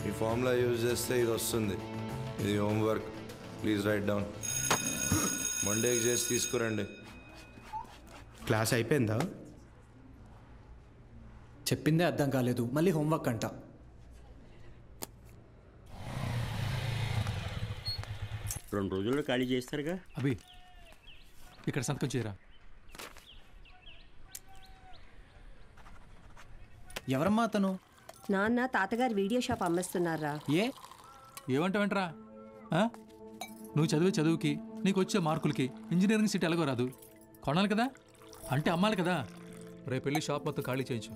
ఈ formula use చేస్తే ఇది వస్తుంది. ఇది హోంవర్క్, ప్లీజ్ రైట్ డౌన్. మండేకి చేసి తీసుకురండి. క్లాస్ అయిపోయిందా? చెప్పిందే అర్థం కాలేదు, మళ్ళీ హోంవర్క్ అంట. రెండు రోజుల్లో ఖాళీ చేస్తారుగా. అభి ఇక్కడ సంతకం చేయరా. ఎవరమ్మా అతను? నాన్న తాతగారు వీడియో షాప్ అమ్మేస్తున్నారా? ఏమంటావేంట్రా? నువ్వు చదివే చదువుకి, నీకు వచ్చే మార్కులకి ఇంజనీరింగ్ సీట్ ఎలాగో రాదు. కొనాలి కదా, అంటే అమ్మాలి కదా. రేపు వెళ్ళి షాప్ మొత్తం ఖాళీ చేయించు.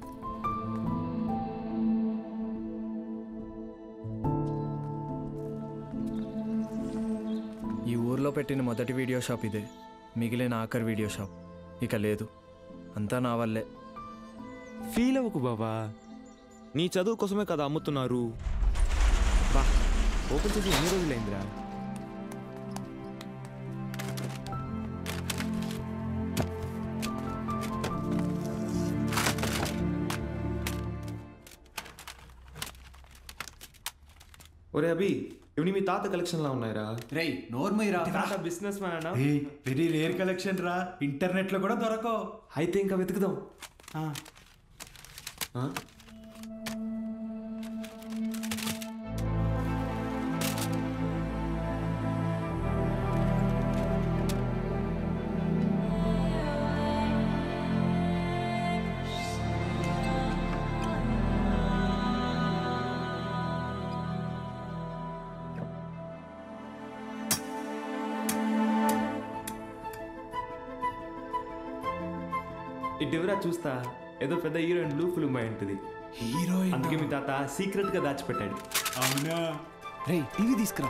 ఈ ఊర్లో పెట్టిన మొదటి వీడియో షాప్ ఇదే, మిగిలిన ఆఖరి వీడియో షాప్ ఇక లేదు. అంతా నా వల్లే. ఫీల్ అవ్వకు బాబా, నీ చదువు కోసమే కదా అమ్ముతున్నారు. బా ఓపెన్ చేసి ఎన్ని రోజులైందిరా? ఒరే అభి, ఇవి మీ తాత కలెక్షన్ లా ఉన్నాయిరా. రేయ్ నోర్మయ్యరా, తాత బిజినెస్ మ్యాన్ అన్నా. వెరీ రేర్ కలెక్షన్ రా, ఇంటర్నెట్ లో కూడా దొరకవు. అయితే ఇంకా వెతుకుదాం. ఇటువరా చూస్తా, ఏదో పెద్ద హీరోయిన్ బ్లూ ఫిల్మ్ అయి ఉంటుంది. హీరోయిన్ అందుకే మీ తాత సీక్రెట్ గా దాచిపెట్టాడు. అవునా? రేయ్ టీవీ తీసుకురా.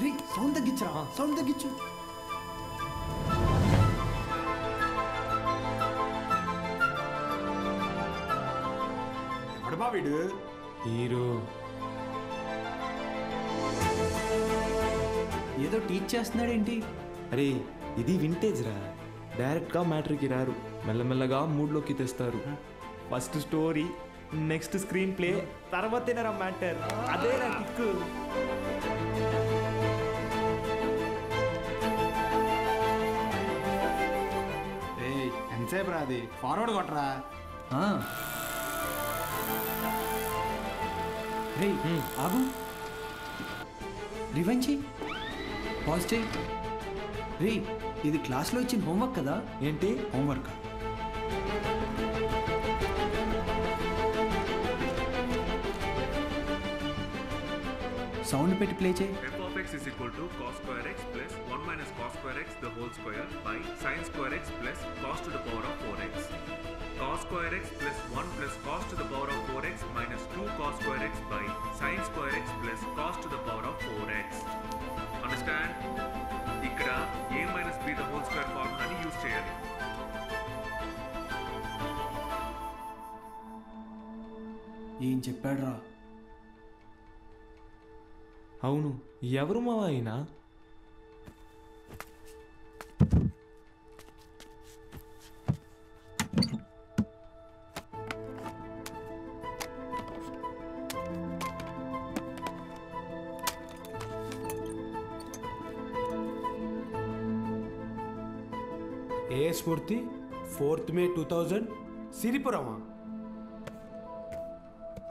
రేయ్ సౌండ్ తగ్గించరా, సౌండ్ తగ్గించు. ఎవడబా వీడు? హీరో ఏదో టీచ్ చేస్తున్నాడేంటి? అరే ఇది వింటేజ్ రా, డైరెక్ట్ గా మ్యాటర్కి రారు, మెల్లమెల్లగా మూడ్లోకి తెస్తారు. First story, next screenplay, తర్వాతేనా మ్యాటర్. అదే నా కిక్కు. ఎంతసేపు రాది, ఫార్వర్డ్ కొట్టరా. రేయ్ ఆగు, రివెంజ్ చెయ్యి, పాజ్ చెయ్యి. రేయ్ ఇది క్లాస్లో ఇచ్చిన హోంవర్క్ కదా? ఏంటి హోంవర్క్? సౌండ్ పెట్టి ప్లే చేయి. f of x is equal to cos square x plus 1 minus cos square x the whole square by sin square x plus cos to the power of 4x. Cos square x plus 1 plus cos to the power of 4x minus 2 cos square x by sin square x plus cos to the power of 4x. Understand? ఇక్కడ a minus b the whole square ఫార్ములాని use చేయాలి. ఏం చెప్పాడు రా? అవును, ఎవరు మావా అయినా? ఏ స్ఫూర్తి 4th May 2000 సిరిపురమా?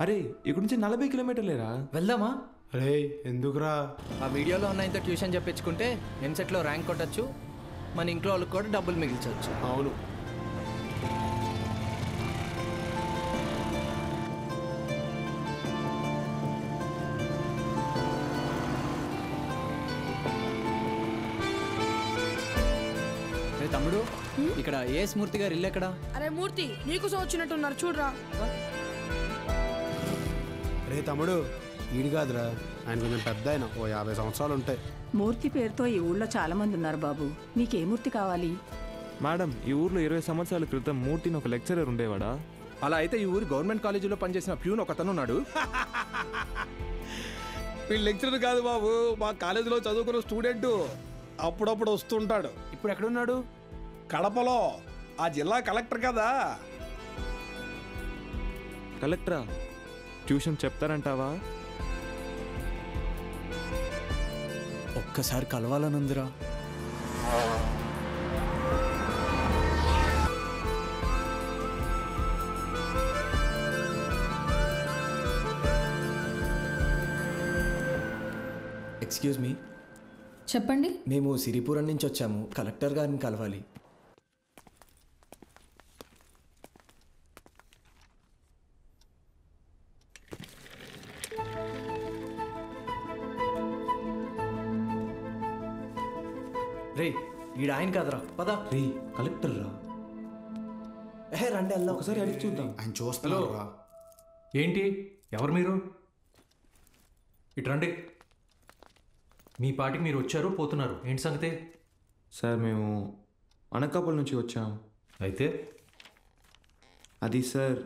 అరే ఇక్కడ నుంచి 40 కిలోమీటర్లేరా. వెళ్దామా? రే ఎందుకురా? ఆ వీడియోలో ఉన్న ఇంత ట్యూషన్ చెప్పించుకుంటే ఎంసెట్లో ర్యాంక్ కొట్టచ్చు, మన ఇంట్లో వాళ్ళకి కూడా డబ్బులు మిగిల్చవచ్చు. అవును. తమ్ముడు, ఇక్కడ ఏ స్మూర్తి గారు ఇల్లు ఎక్కడ? అరే మూర్తి, నీకోసం వచ్చినట్టున్నారు చూడరా. రే తమ్ముడు, ఈడు కాదురా, ఆయన కొంచెం పెద్ద ఆయన, ఓ 50 సంవత్సరాలు ఉంటాయి. మూర్తి పేరుతో ఈ ఊళ్ళో చాలా మంది ఉన్నారు బాబు. మీకే మూర్తి కావాలి? మేడం, ఈ ఊర్లో 20 సంవత్సరాల క్రితం మూర్తిని ఒక లెక్చరర్ ఉండేవాడా? అలా అయితే ఈ ఊరు గవర్నమెంట్ కాలేజీలో పనిచేసిన ప్యూన్ ఒకతను ఉన్నాడు. వీళ్ళు లెక్చరర్ కాదు బాబు, మా కాలేజీలో చదువుకున్న స్టూడెంట్. అప్పుడప్పుడు వస్తుంటాడు. ఇప్పుడు ఎక్కడున్నాడు? కడపలో ఆ జిల్లా కలెక్టర్ కదా. కలెక్టరా? ట్యూషన్ చెప్తారంటావా? ఒక్కసారి కలవాలనుందిరా. Excuse me. చెప్పండి. మేము సిరిపురం నుంచి వచ్చాము. కలెక్టర్ గారిని కలవాలి. రే ఈడ ఆయన కాదరా, పద. రే కలెక్టర్ రా. రండి వెళ్దాం. ఒకసారి అడిగి చూద్దాం. ఆయన చూస్తున్నారు రా. ఏంటి, ఎవరు మీరు? ఇటు రండి. మీ పాటికి మీరు వచ్చారు, పోతున్నారు. ఏంటి సంగతి? సార్ మేము అనకాపల్లి నుంచి వచ్చాం. అయితే అది సార్,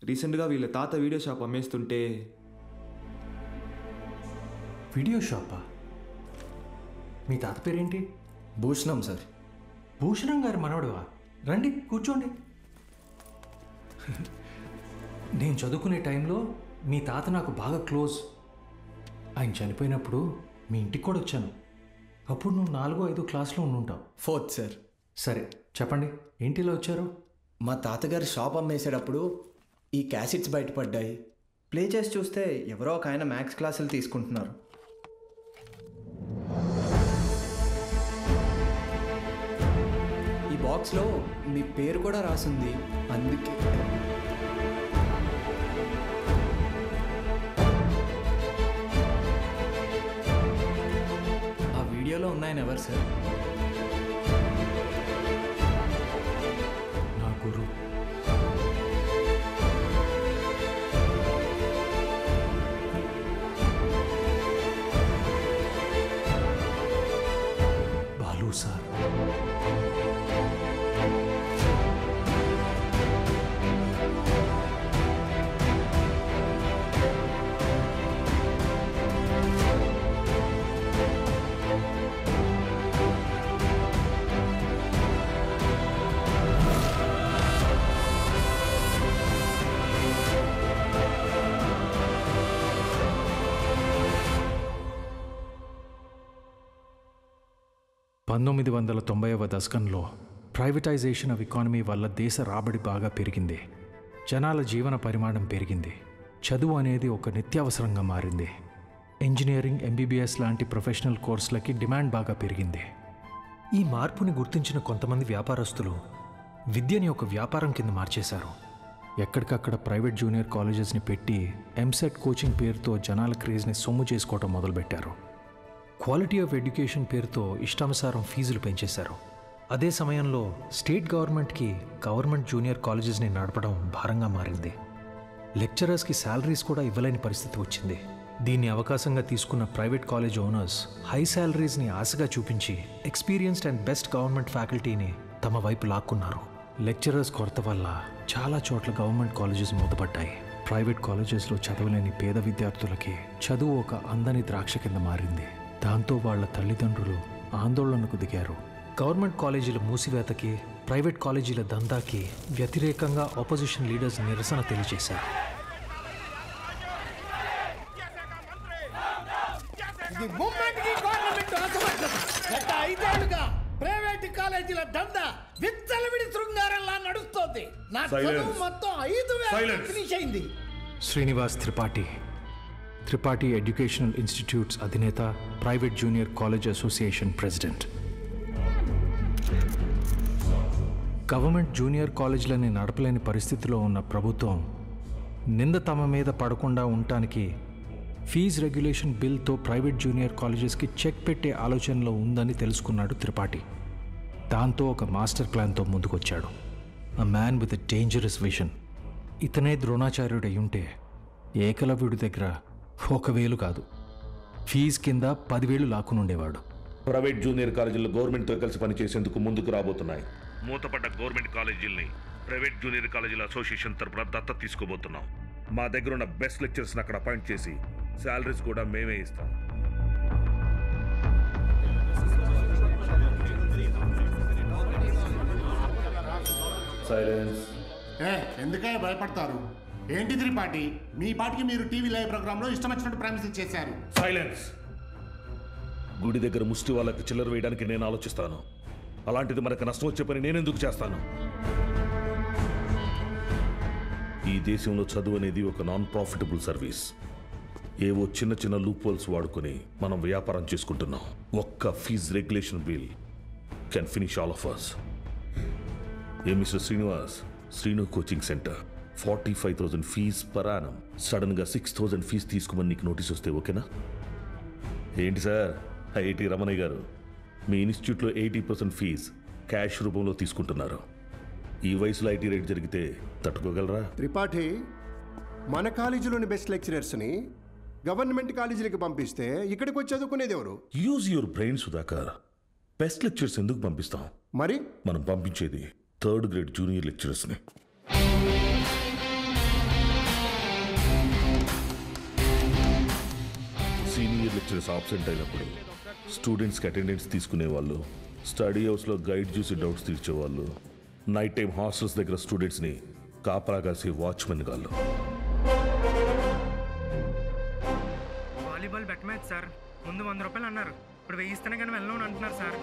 రీసెంట్గా వీళ్ళ తాత వీడియో షాప్ అమ్మేస్తుంటే. వీడియో షాపా? మీ తాత పేరేంటి? భూషణం సార్. భూషణం గారు మనవడువా? రండి కూర్చోండి. నేను చదువుకునే టైంలో మీ తాత నాకు బాగా క్లోజ్. ఆయన చనిపోయినప్పుడు మీ ఇంటికి కూడా వచ్చాను. అప్పుడు నువ్వు 4వ 5వ క్లాస్లో ఉండుంటావు. 4th sir. సరే చెప్పండి, ఏంటి ఇలా వచ్చారు? మా తాతగారు షాప్ అమ్మేసేటప్పుడు ఈ క్యాసెట్స్ బయటపడ్డాయి. ప్లే చేసి చూస్తే ఎవరో ఒక ఆయన మ్యాథ్స్ క్లాసులు తీసుకుంటున్నారు. ఈ బాక్స్లో మీ పేరు కూడా రాసింది. అందుకే ఆ వీడియోలో ఉన్నాయని ఎవరు సార్? నా గురు. బాలు సార్. దశకంలో ప్రైవేటైజేషన్ ఆఫ్ ఎకానమీ వల్ల దేశ రాబడి బాగా పెరిగింది. జనాల జీవన పరిమాణం పెరిగింది. చదువు అనేది ఒక నిత్యావసరంగా మారింది. ఇంజనీరింగ్, ఎంబీబీఎస్ లాంటి ప్రొఫెషనల్ కోర్సులకి డిమాండ్ బాగా పెరిగింది. ఈ మార్పుని గుర్తించిన కొంతమంది వ్యాపారస్తులు విద్యని ఒక వ్యాపారం కింద మార్చేశారు. ఎక్కడికక్కడ ప్రైవేట్ జూనియర్ కాలేజెస్ని పెట్టి ఎంసెట్ కోచింగ్ పేరుతో జనాల క్రేజ్ని సొమ్ము చేసుకోవటం మొదలుపెట్టారు. క్వాలిటీ ఆఫ్ ఎడ్యుకేషన్ పేరుతో ఇష్టానుసారం ఫీజులు పెంచేశారు. అదే సమయంలో స్టేట్ గవర్నమెంట్కి గవర్నమెంట్ జూనియర్ కాలేజెస్ని నడపడం భారంగా మారింది. లెక్చరర్స్కి శాలరీస్ కూడా ఇవ్వలేని పరిస్థితి వచ్చింది. దీన్ని అవకాశంగా తీసుకున్న ప్రైవేట్ కాలేజ్ ఓనర్స్ హై శాలరీస్ని ఆశగా చూపించి ఎక్స్పీరియన్స్డ్ అండ్ బెస్ట్ గవర్నమెంట్ ఫ్యాకల్టీని తమ వైపు లాక్కున్నారు. లెక్చరర్స్ కొరత వల్ల చాలా చోట్ల గవర్నమెంట్ కాలేజెస్ మూతపడ్డాయి. ప్రైవేట్ కాలేజెస్లో చదవలేని పేద విద్యార్థులకి చదువు ఒక అందని ద్రాక్ష కింద మారింది. దాంతో వాళ్ళ తల్లిదండ్రులు ఆందోళనకు దిగారు. గవర్నమెంట్ కాలేజీల మూసివేతకి, ప్రైవేట్ కాలేజీల దందాకి వ్యతిరేకంగా ఆపోజిషన్ లీడర్స్ నిరసన తెలియజేశారు. ప్రైవేట్ కాలేజీల దందా విచ్చలవిడి శృంగారంలా నడుస్తోంది. నా చదువు మొత్తం 5,000 ఫినిష్ అయింది. శ్రీనివాస్ త్రిపాఠి ఎడ్యుకేషనల్ ఇన్స్టిట్యూట్స్ అధినేత, private junior college association president. Government junior కాలేజీలని నడపలేని పరిస్థితిలో ఉన్న ప్రభుత్వం నింద తమ మీద పడకుండా ఉండటానికి ఫీజు రెగ్యులేషన్ బిల్తో ప్రైవేట్ జూనియర్ కాలేజెస్కి చెక్ పెట్టే ఆలోచనలో ఉందని తెలుసుకున్నాడు త్రిపాఠి. దాంతో ఒక మాస్టర్ ప్లాన్తో ముందుకొచ్చాడు. A man with a dangerous vision. ఇతనే ద్రోణాచార్యుడు అయ్యుంటే ఏకలవ్యుడి దగ్గర 1,000 కాదు, ఫీజు కింద 10,000 లాక్కునుండేవాడు. ప్రైవేట్ జూనియర్ కాలేజీలు గవర్నమెంట్తో కలిసి పనిచేసేందుకు ముందుకు రాబోతున్నాయి. మూతపడ్డ గవర్నమెంట్ కాలేజీల్ని ప్రైవేట్ జూనియర్ కాలేజీల అసోసియేషన్ తరపున దత్తత తీసుకోబోతున్నాం. మా దగ్గర ఉన్న బెస్ట్ లెక్చర్స్ని అక్కడ అపాయింట్ చేసి శాలరీస్ కూడా మేమే ఇస్తాం. సైలెన్స్. ఎందుకే భయపడతారు? ఏంటి త్రిపాఠి, మీ పాటికి మీరు టీవీ లైవ్ ప్రోగ్రాంలో ఇష్టం వచ్చినట్టు ప్రామిసులు చేశారు. సైలెన్స్. గుడి దగ్గర ముష్టి వాళ్ళకి చిల్లర వేయడానికి నేను ఆలోచిస్తాను. అలాంటిది మనకు నష్టం వచ్చే పని నేనెందుకు చేస్తాను? ఈ దేశంలో చదువు అనేది ఒక నాన్ ప్రాఫిటబుల్ సర్వీస్. ఏవో చిన్న చిన్న లూప్ హోల్స్ వాడుకొని మనం వ్యాపారం చేసుకుంటున్నాం. ఒక్క fee regulation bill can finish all of us. ఏ mister Srinivas, Srinu coaching centre 45,000 fee per annum. సడన్గా 6,000 ఫీజ్ తీసుకోమని నీకు నోటీస్ వస్తే ఓకేనా? ఏంటి సార్ ఐఐటి రమణయ్య గారు, మీ ఇన్స్టిట్యూట్లో 80% ఫీజ్ క్యాష్ రూపంలో తీసుకుంటున్నారు. ఈ వయసులో ఐటీ రేట్ జరిగితే తట్టుకోగలరా? త్రిపాఠి, మన కాలేజీలోని బెస్ట్ లెక్చరర్స్ని గవర్నమెంట్ కాలేజీలకి పంపిస్తే ఇక్కడికి వచ్చి చదువుకునేది ఎవరు? Use your brain Sudhakar. Best lecturers ఎందుకు పంపిస్తాం? మరి మనం పంపించేది 3rd గ్రేడ్ జూనియర్ లెక్చరర్స్ని. సీనియర్ లెక్చరర్స్ ఆబ్సెంట్ అయినప్పుడు స్టూడెంట్స్కి అటెండెన్స్ తీసుకునే వాళ్ళు, స్టడీ హౌస్లో గైడ్ చూసి డౌట్స్ తీర్చేవాళ్ళు, నైట్ టైం హాస్టల్స్ దగ్గర స్టూడెంట్స్ని కాపలా కాసే వాచ్మెన్ గాళ్ళు. Volleyball bet match sir. ముందు 100 రూపాయలు అన్నారు, ఇప్పుడు 1000 ఇస్తేనే కానీ వెళ్ళను అంటున్నారు సార్.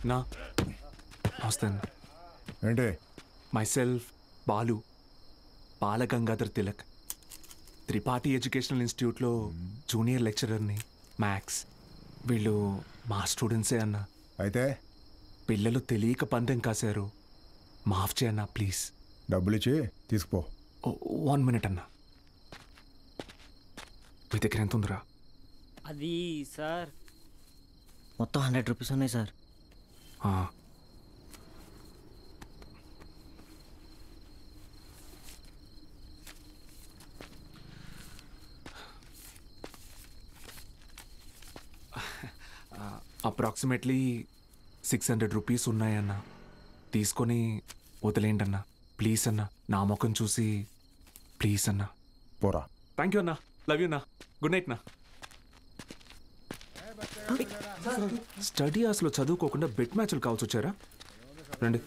నా వస్తాను. ఏంటి? మైసెల్ఫ్ బాలు, బాలగంగాధర్ తిలక్, త్రిపాఠి ఎడ్యుకేషనల్ ఇన్స్టిట్యూట్లో జూనియర్ లెక్చరర్ని. మ్యాథ్స్. వీళ్ళు మా స్టూడెంట్సే అన్న. అయితే పిల్లలు తెలియక పందెం కాశారు, మాఫ్ చేయన్నా ప్లీజ్. డబ్బులు ఇచ్చి తీసుకుపో. 1 మినిట్ అన్న. మీ దగ్గర ఎంత ఉందిరా? అది సార్ మొత్తం 100 రూపీస్ ఉన్నాయి సార్. అప్రాక్సిమేట్లీ 600 రూపీస్ ఉన్నాయన్న. తీసుకొని వదిలేండి అన్న ప్లీజ్ అన్న. నా ముఖం చూసి ప్లీజ్ అన్న. పోరా. థ్యాంక్ యూ అన్న. లవ్ యూ అన్న. గుడ్ నైట్ నా. స్టడీ అవర్స్లో చదువుకోకుండా బెట్ మ్యాచ్లు కావాల్సి వచ్చారా? రండి.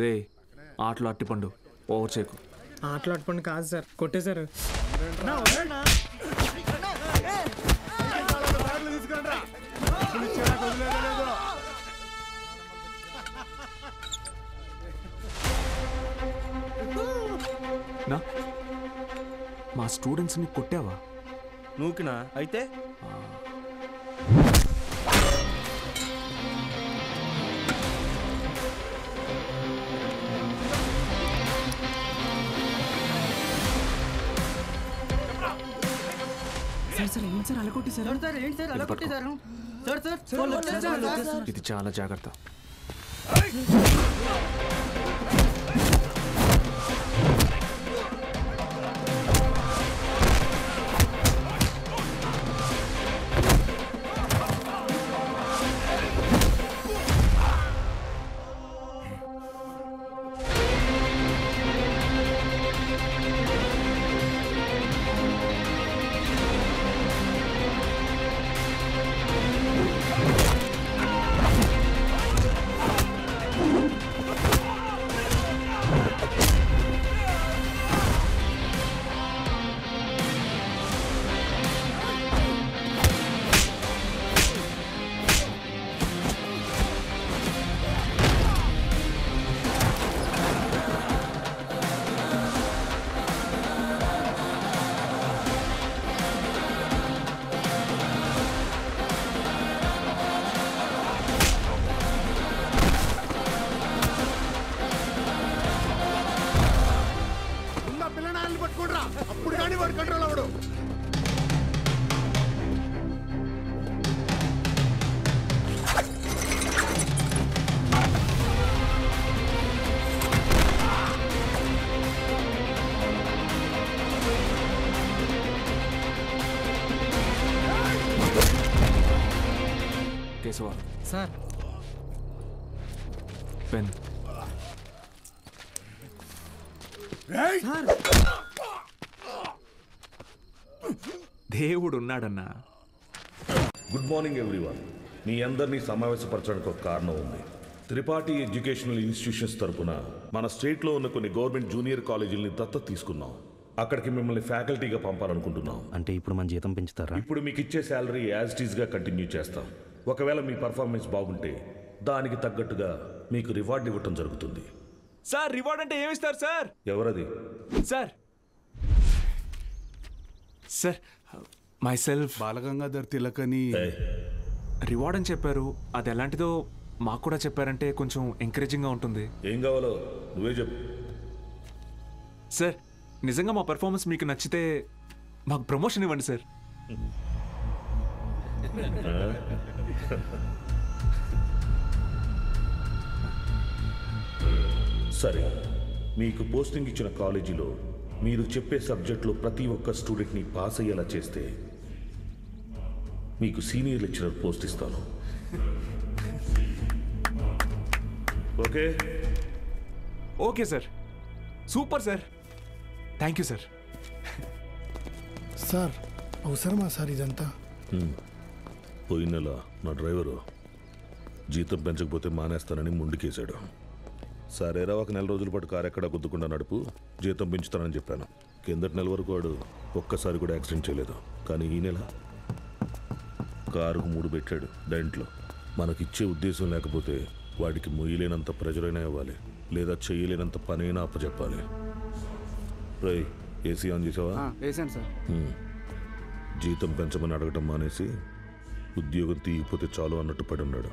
రే ఆటలు అట్టిపండు, ఓవర్ చేయకు. ఆటలు అట్టుపండు కాదు సార్, కొట్టేశారు. నా మా స్టూడెంట్స్ని కొట్టావా? నూకినా అయితే? సార్ ఏంటి సార్ అలా కొట్టేశారు? సార్ ఏంటి సార్ అలా కొట్టేశారు? సార్ ఇది చాలా జాగ్రత్త. Keshava sir pen. దేవుడు ఉన్నాడన్నా. Good morning everyone. మీ అందరినీ సమావేశపరచడానికి ఒక కారణం ఉంది. త్రిపాఠి ఎడ్యుకేషనల్ ఇన్స్టిట్యూషన్స్ తరపున మన స్టేట్లో ఉన్న కొన్ని గవర్నమెంట్ జూనియర్ కాలేజీలని దత్తత తీసుకున్నాం. అక్కడికి మిమ్మల్ని ఫ్యాకల్టీగా పంపాలనుకుంటున్నాం. అంటే ఇప్పుడు మన జీతం పెంచుతారా? ఇప్పుడు మీకు ఇచ్చే శాలరీ యాజ్ ఇట్ ఈస్గా కంటిన్యూ చేస్తాం. ఒకవేళ మీ పర్ఫార్మెన్స్ బాగుంటే దానికి తగ్గట్టుగా మీకు రివార్డ్ ఇవ్వటం జరుగుతుంది. సార్ రివార్డ్ అంటే ఏమిస్తారు సార్? ఎవరది? Sir sir myself Balagangadhar Tilak అని రివార్డ్ అని చెప్పారు. అది ఎలాంటిదో మాకు కూడా చెప్పారంటే కొంచెం ఎంకరేజింగ్గా ఉంటుంది. ఏం కావాలో నువ్వే చెప్పు. సార్ నిజంగా మా పెర్ఫార్మెన్స్ మీకు నచ్చితే మాకు ప్రమోషన్ ఇవ్వండి సార్. సరే, మీకు పోస్టింగ్ ఇచ్చిన కాలేజీలో మీరు చెప్పే సబ్జెక్టులో ప్రతి ఒక్క స్టూడెంట్ని పాస్ అయ్యేలా చేస్తే మీకు సీనియర్ లెక్చరర్ పోస్ట్ ఇస్తాను. Okay? Okay sir. Super sir. Thank you sir. Sir అవసరమా సార్ ఇదంతా? పోయిన నెల నా డ్రైవరు జీతం పెంచకపోతే మానేస్తానని ముందుకేశాడు. సరేరా, ఒక నెల రోజుల పాటు కారు ఎక్కడా గుద్దుకుండా నడుపు, జీతం పెంచుతానని చెప్పాను. కిందటి నెల వరకు వాడు ఒక్కసారి కూడా యాక్సిడెంట్ చేయలేదు. కానీ ఈ నెల కారుకు 3 పెట్టాడు డెంట్లో. మనకిచ్చే ఉద్దేశం లేకపోతే వాడికి మొయ్యలేనంత ప్రెజరైనా ఇవ్వాలి, లేదా చేయలేనంత పనైనా అప్పచెప్పాలి. రై, ఏసీ ఆన్ చేసావా? వేసాను సార్. జీతం పెంచమని అడగటం మానేసి ఉద్యోగం తీయకపోతే చాలు అన్నట్టు పడి ఉన్నాడు.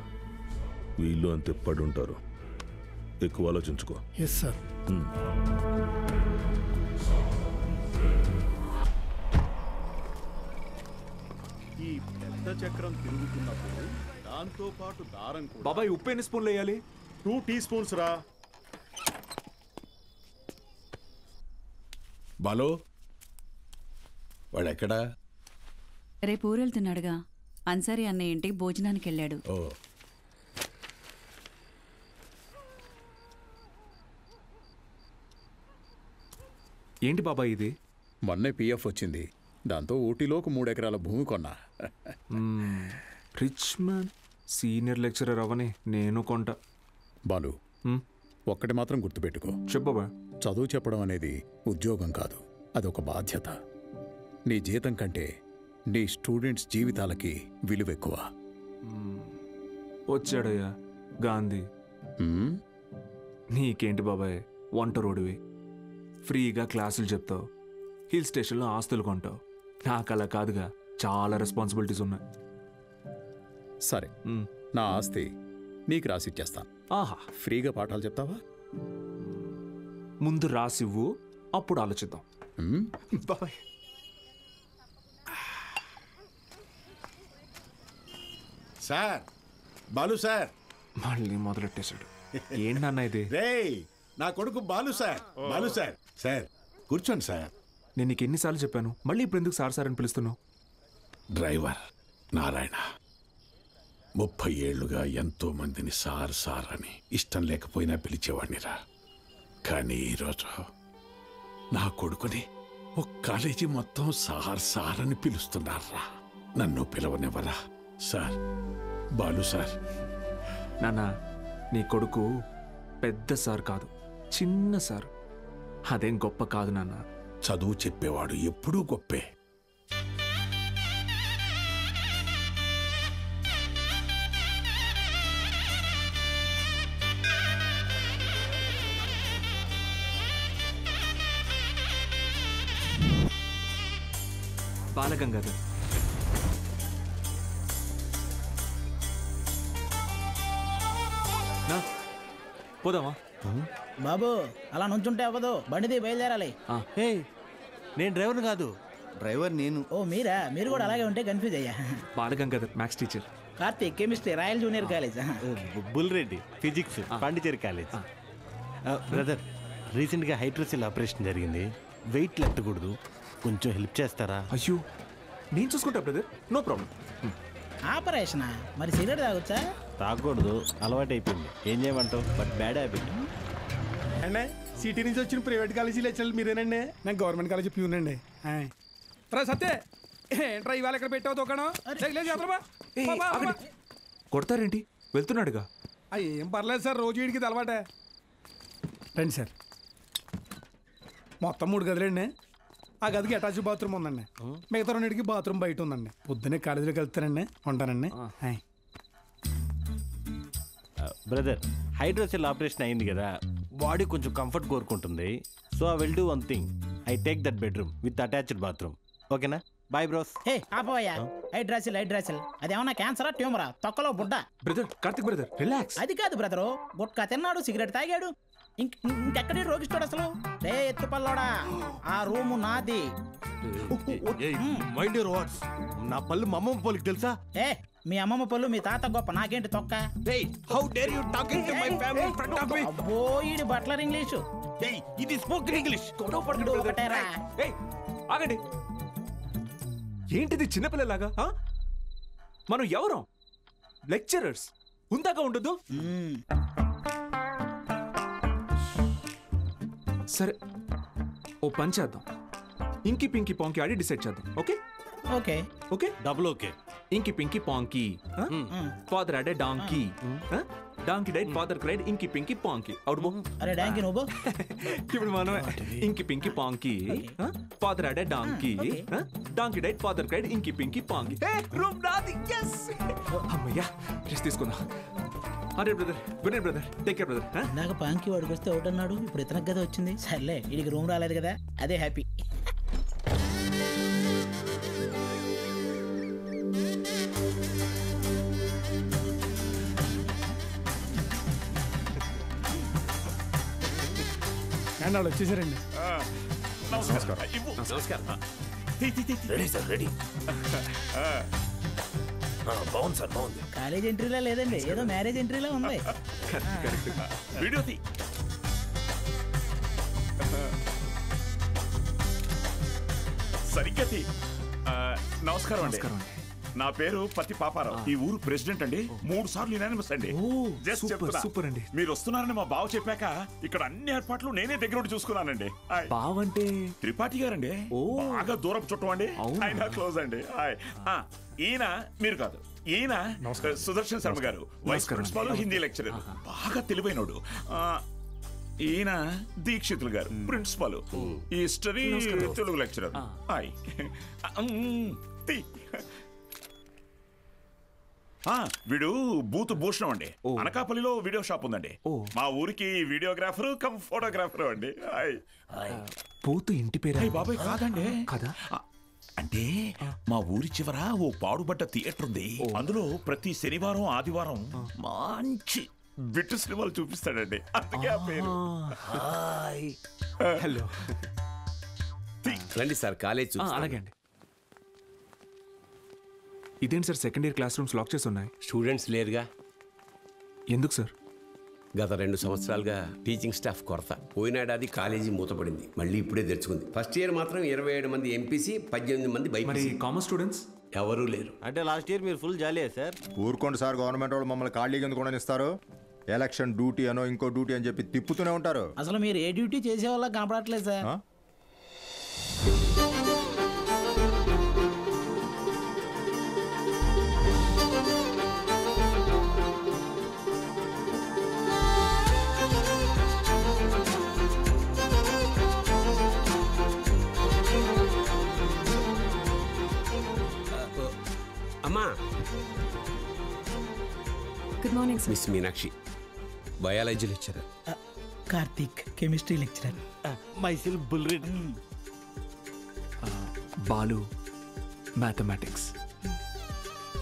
వీళ్ళు అంతే పడి ఉంటారు. ఎక్కువ ఆలోచించుకో. Yes sir. ఈ పెద్ద చక్రం తిరుగుతున్నప్పుడు దాంతో పాటు దారం కూడా. బాబాయ్ ఉప్పు ఎన్ని స్పూన్లు వేయాలి? 2 టీ స్పూన్స్ రా. బాలో వాడెక్కడా? రేపు ఊరెళ్తున్నాడుగా. అన్సారీ అన్నయ్య ఇంటికి భోజనానికి వెళ్ళాడు. ఓ, ఏంటి బాబాయ్ ఇది? మొన్నే పిఎఫ్ వచ్చింది. దాంతో ఊటీలోకి 3 ఎకరాల భూమి కొన్నా. Rich man. సీనియర్ లెక్చరర్ అవని నేను కొంట. బాలు, ఒక్కటి మాత్రం గుర్తుపెట్టుకో. చెప్పబా. చదువు చెప్పడం అనేది ఉద్యోగం కాదు, అదొక బాధ్యత. నీ జీతం కంటే నీ స్టూడెంట్స్ జీవితాలకి విలువ ఎక్కువ. వచ్చాడయ్యా గాంధీ. నీకేంటి బాబాయ్, వంట రోడివి, ఫ్రీగా క్లాసులు చెప్తావు, హిల్ స్టేషన్లో ఆస్తులు కొంటావు. నాకు అలా కాదుగా, చాలా రెస్పాన్సిబిలిటీస్ ఉన్నాయి. సరే, నా ఆస్తి నీకు రాసిచ్చేస్తాను. ఆహా, ఫ్రీగా పాఠాలు చెప్తావా? ముందు రాసివ్వు, అప్పుడు ఆలోచిద్దాం. బాబాయ్. Sir, Balu sir. మళ్ళీ మొదలెట్టేశాడు. ఏంటన్నా ఇది? రేయ్, నా కొడుకు Balu sir. Balu sir. Sir కూర్చోండి సార్. నేను నీకు ఎన్నిసార్లు చెప్పాను, మళ్ళీ ఇప్పుడు ఎందుకు సార్ సార్ అని పిలుస్తున్నావు? డ్రైవర్ నారాయణ 30 ఏళ్లుగా ఎంతో మందిని సార్ సార్ అని ఇష్టం లేకపోయినా పిలిచేవాడినిరా. కానీ ఈరోజు నా కొడుకుని ఒక కాలేజీ మొత్తం సార్ సార్ అని పిలుస్తున్నారా. నన్ను పిలవనివ్వరా సార్? బాలు సార్. నాన్న, నీ కొడుకు పెద్ద సార్ కాదు, చిన్న సార్. అదేం గొప్ప కాదు నాన్న. చదువు చెప్పేవాడు ఎప్పుడూ గొప్పే. బాలగంగాధర్. పోదామా? బాబు అలా నుంచుంటే అవ్వదు, బండిది బయలుదేరాలి. నేను డ్రైవర్ని కాదు, డ్రైవర్ నేను. ఓ మీరా? మీరు కూడా అలాగే ఉంటే కన్ఫ్యూజ్ అయ్యా. Balagangadhar maths teacher. Karthik chemistry, royal junior college. Bulreddy physics, Pondicherry college. Brother, రీసెంట్గా హైడ్రోసిల్ ఆపరేషన్ జరిగింది, వెయిట్ ఎత్తకూడదు, కొంచెం హెల్ప్ చేస్తారా? అయ్యో, నేను చూసుకుంటా బ్రదర్, నో ప్రాబ్లం. ఆపరేషనా? మరి సిగరెట్ తాగొచ్చా? తాగకూడదు, అలవాటు అయిపోయింది. ఏం చేయమంటావు? But bad habit. అండి సిటీ నుంచి వచ్చిన ప్రైవేట్ కాలేజీ లెక్చరర్ మీరేనండి? నేను గవర్నమెంట్ కాలేజీ ప్యూనండి. రా సత్తే, ఏంట్రా ఇవాళ ఇక్కడ పెట్టావు దుకాణం? కొడతారేంటి? వెళ్తున్నాడుగా. ఏం పర్లేదు సార్, రోజు వీడికి ఇది అలవాటే. రండి సార్. మొత్తం 3 గదులండి. ఆ గదికి అటాచ్ బాత్రూమ్ ఉందండి. మిగతా 2కి బాత్రూమ్ బయట ఉందండి. పొద్దున్నే కాలేజీలోకి వెళ్తానండి, ఉంటానండి. బ్రదర్, హైడ్రోసెల్ ఆపరేషన్ అయింది కదా, బాడీ కొంచెం కంఫర్ట్ కోరుకుంటుంది. So I will do one thing, I take that bedroom with attached bathroom. ఓకేనా? Bye bros. హే ఆపోయా, హైడ్రాసిల్ అదేమన్నా క్యాన్సరా ట్యూమరా? తొక్కలో బుడ్డ. Brother, Karthik brother, relax. అది కాదు బ్రదరు, గుట్కా తిన్నాడు, సిగరెట్ తాగాడు, ఇంకెక్కడే రోగిస్తాడు అసలు. రే ఎత్తు పల్లోడా, ఆ రూము నాది. Mind your words. నా పళ్ళు మా అమ్మమ్మ పోలికి తెలుసా? ఏ మీ అమ్మమ్మ పళ్ళు మీ తాత గొప్ప, నాకేంటి తొక్క? How dare you talking to my family in front of me? అబ్బో ఈడి బట్లర్ ఇంగ్లీషు. ఇది స్పోకెన్ ఇంగ్లీష్. ఒకటేరా. ఆగండి, ఏంటిది చిన్నపిల్లలాగా? మనం ఎవరం? లెక్చరర్స్. ఉందాక ఉండదు. సరే, ఓ పని చేద్దాం. ఇంకి పింకి పాంకి ఆడి డిసైడ్ చేద్దాం. Okay okay okay, double okay. Inky pinky ponky. Father had a donkey. Donkey died, father cried, inky pinky పాంకి. Out బో. అరే డాంకీ నువ్వు. ఇప్పుడు మనమే inky pinky ponky. Father had a donkey. Donkey died, father cried, inky pinky ponky. Room నాది. yes. అమ్మయ్యా, rest తీసుకుందాం. అరే brother, good night brother, take care brother. నాకు పాంకి వాడికి వస్తే ఒకటి అన్నాడు, ఇప్పుడు ఇతనికి గది వచ్చింది. సర్లే, వీడికి రూమ్ రాలేదు కదా, అదే హ్యాపీ. వాళ్ళు వచ్చేసారండి. Ready sir, ready. బాగుంది సార్, బాగుంది. కాలేజ్ ఎంట్రీలా లేదండి, ఏదో మ్యారేజ్ ఎంట్రీలా ఉంది. వీడియో తీ. సరిగ్గా తీ. నమస్కారం అండి. నా పేరు పత్తి పాపారావు. ఈ ఊరు ప్రెసిడెంట్ అండి. 3 సార్లు యునానిమస్ అండి. జస్ట్ చెప్తున్నా. సూపర్ అండి. మీరు వస్తున్నారని మా బావ చెప్పాక ఇక్కడ అన్ని ఏర్పాట్లు నేనే దగ్గర ఉండి చూసుకున్నానండి. బావ అంటే త్రిపాఠి గారండి. బాగా దూరపు చుట్టం అండి. ఆయన క్లోజ్ అండి. ఈయన మీరు కాదు, ఈయన సుదర్శన్ శర్మ గారు, వైస్ ప్రిన్సిపాల్, హిందీ లెక్చరర్, బాగా తెలివైనోడు. ఈయన దీక్షితులు గారు, ప్రిన్సిపాల్, హిస్టరీ తెలుగు లెక్చరర్. వీడు బూత్ భూషణం అండి. అనకాపల్లిలో వీడియో షాప్ ఉందండి. మా ఊరికి వీడియోగ్రాఫర్ కమ్ ఫోటోగ్రాఫర్ అండి. బూత్ ఇంటి పేరు? బాబాయ్ కాదండి. కదా, అంటే మా ఊరి చివర ఓ పాడుబడ్డ థియేటర్ ఉంది. అందులో ప్రతి శనివారం ఆదివారం మంచి బిట్టు సినిమాలు చూపిస్తాడండి. అందుకే ఆ పేరు. హలో, రండి సార్, కాలేజ్. అలాగే అండి. ఇదేంటి sir, second year classrooms lock చేసి ఉన్నాయి? స్టూడెంట్స్ లేరుగా. ఎందుకు సార్? గత 2 సంవత్సరాలుగా టీచింగ్ స్టాఫ్ కొరత. పోయినాడాది కాలేజీ మూతపడింది, మళ్ళీ ఇప్పుడే తెరుచుకుంది. ఫస్ట్ ఇయర్ మాత్రం 27 మంది ఎంపీసీ, 18 మంది బైపీసీ. కామర్స్ స్టూడెంట్స్ ఎవరూ లేరు. అంటే లాస్ట్ ఇయర్ మీరు ఫుల్ జాలీయా సార్? ఊరుకోండి సార్, గవర్నమెంట్ వాళ్ళు మమ్మల్ని ఖాళీగా ఎందుకు కూడా ఇస్తారు? ఎలక్షన్ డ్యూటీ అనో ఇంకో డ్యూటీ అని చెప్పి తిప్పుతూనే ఉంటారు. అసలు మీరు ఏ డ్యూటీ చేసే వాళ్ళ కనపడట్లేదు సార్. అమ్మా, good morning sir. Miss Meenakshi, biology lecturer. Karthik, chemistry lecturer. మైసిల్ బుల్రెడ్. బాలు, మ్యాథమెటిక్స్.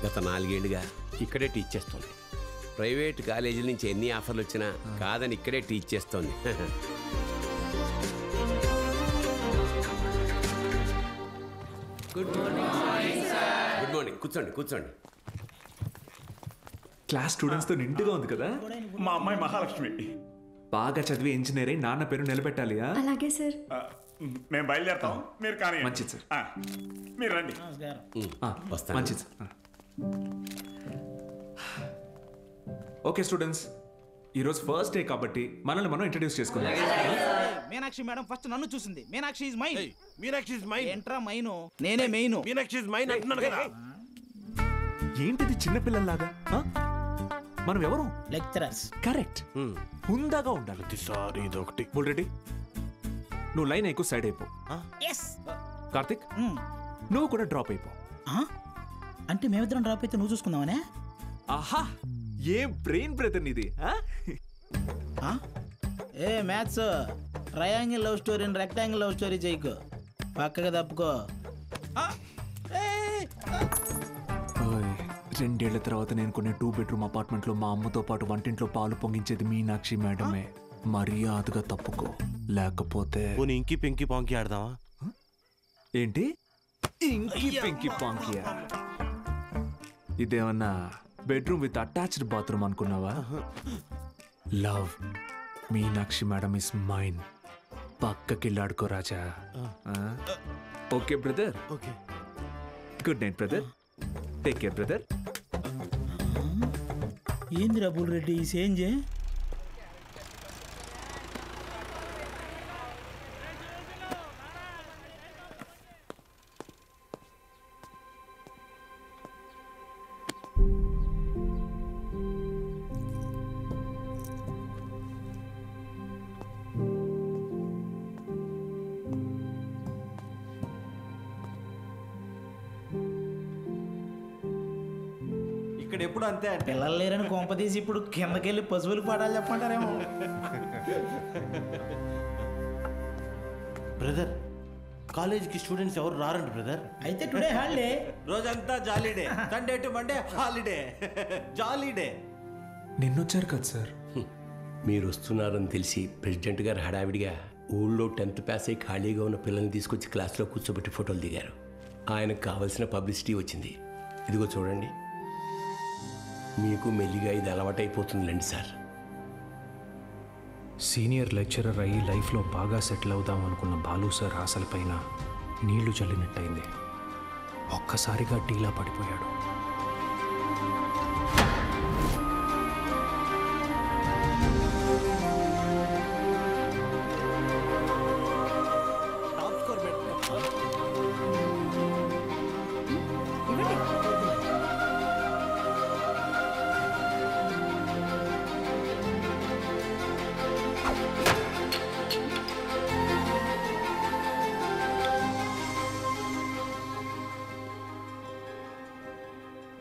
గత 4 ఏళ్ళుగా ఇక్కడే టీచ్ చేస్తోంది. ప్రైవేట్ కాలేజీల నుంచి ఎన్ని ఆఫర్లు వచ్చినా కాదని ఇక్కడే టీచ్ చేస్తోంది. Good morning. Good morning. కూర్చోండి, కూర్చోండి. క్లాస్ స్టూడెంట్స్ తో నిండుగా ఉంది కదా. మా అమ్మాయి మహాలక్ష్మి. బాగా చదివి ఇంజనీర్ అయి నాన్న పేరు నిలబెట్టాలి. అలాగే సార్. మేము బయలుదేరతాం, మీరు కానీ. మంచిది సార్. మీరు రండి. వస్తాను. మంచిది సార్. ఓకే స్టూడెంట్స్, ఈరోజు ఫస్ట్ డే కాబట్టి మనల్ని మనం ఇంట్రడ్యూస్ చేసుకుందాం. మీనాక్షి మేడం ఫస్ట్ నన్ను చూసింది. Meenakshi is mine. Meenakshi is mine. ఎంట్రా మైన్. నేనే మెయిన్. మీనాక్షి ఇస్ మైన్ అంటున్నాను కదా. ఏంటిది చిన్నపిల్లల్లాగా? మనం ఎవరు? లెక్చరర్స్. కరెక్ట్. హుందాగా ఉండాలి. సారీ ఇదొకటి. బుల్రెడ్డి, నువ్వు లైన్ ఎక్కువ సైడ్ అయిపో. ఎస్. కార్తిక్, నువ్వు కూడా డ్రాప్ అయిపో. అంటే మేమిద్దరం డ్రాప్ అయితే నువ్వు చూసుకుందామనే? ఆహా, ఏం బ్రెయిన్ బ్రదర్ నీది. ఏ మ్యాథ్స్ ట్రయాంగిల్ లవ్ స్టోరీని రెక్టాంగిల్ లవ్ స్టోరీ చేయకు, పక్కగా తప్పుకో. 2 ఏళ్ల తర్వాత నేను కొనే 2 బెడ్రూమ్ అపార్ట్మెంట్ లో మా అమ్మతో పాటు వంటింట్లో పాలు పొంగించేది మీనాక్షి మేడమే. మర్యాదగా తప్పుకో, లేకపోతే ఇంకి పెంకి పాంకి ఆడదామా? ఏంటి ఇంకి పెంకి పాంకియా? ఇదేమన్నా బెడ్రూమ్ విత్ అటాచ్డ్ బాత్రూమ్ అనుకున్నావా? Love Meenakshi madam is mine. పక్కకిల్లాడుకో రాజా. Okay brother. Okay. Good night brother. Take care brother. ఏందిరా బుల్రెడ్డి ఈ సేంజే? ఇక్కడ ఎప్పుడు అంతే. పిల్లలు లేరని కొంప తీసి ఇప్పుడు కిందకెళ్ళి పశువులకు పాడాలి చెప్పంటారేమో. బ్రదర్, కాలేజీకి స్టూడెంట్స్ ఎవరు రారండి బ్రదర్. అయితే టుడే హాలిడే. రోజంతా jolly day. Sunday to Monday holiday. Jolly day. నిన్నొచ్చారు కదా సార్. మీరు వస్తున్నారని తెలిసి ప్రెసిడెంట్ గారు హడావిడిగా ఊళ్ళో 10th పాస్ అయి ఖాళీగా ఉన్న పిల్లల్ని తీసుకొచ్చి క్లాస్లో కూర్చోబెట్టి ఫోటోలు దిగారు. ఆయనకు కావాల్సిన పబ్లిసిటీ వచ్చింది. ఇదిగో చూడండి, మీకు మెల్లిగా ఇది అలవాటైపోతుందిలేండి సార్. సీనియర్ లెక్చరర్ అయ్యి లైఫ్లో బాగా సెటిల్ అవుదాం అనుకున్న బాలు సార్ ఆశలపైన నీళ్లు చల్లినట్టయింది. ఒక్కసారిగా టీలా పడిపోయాడు.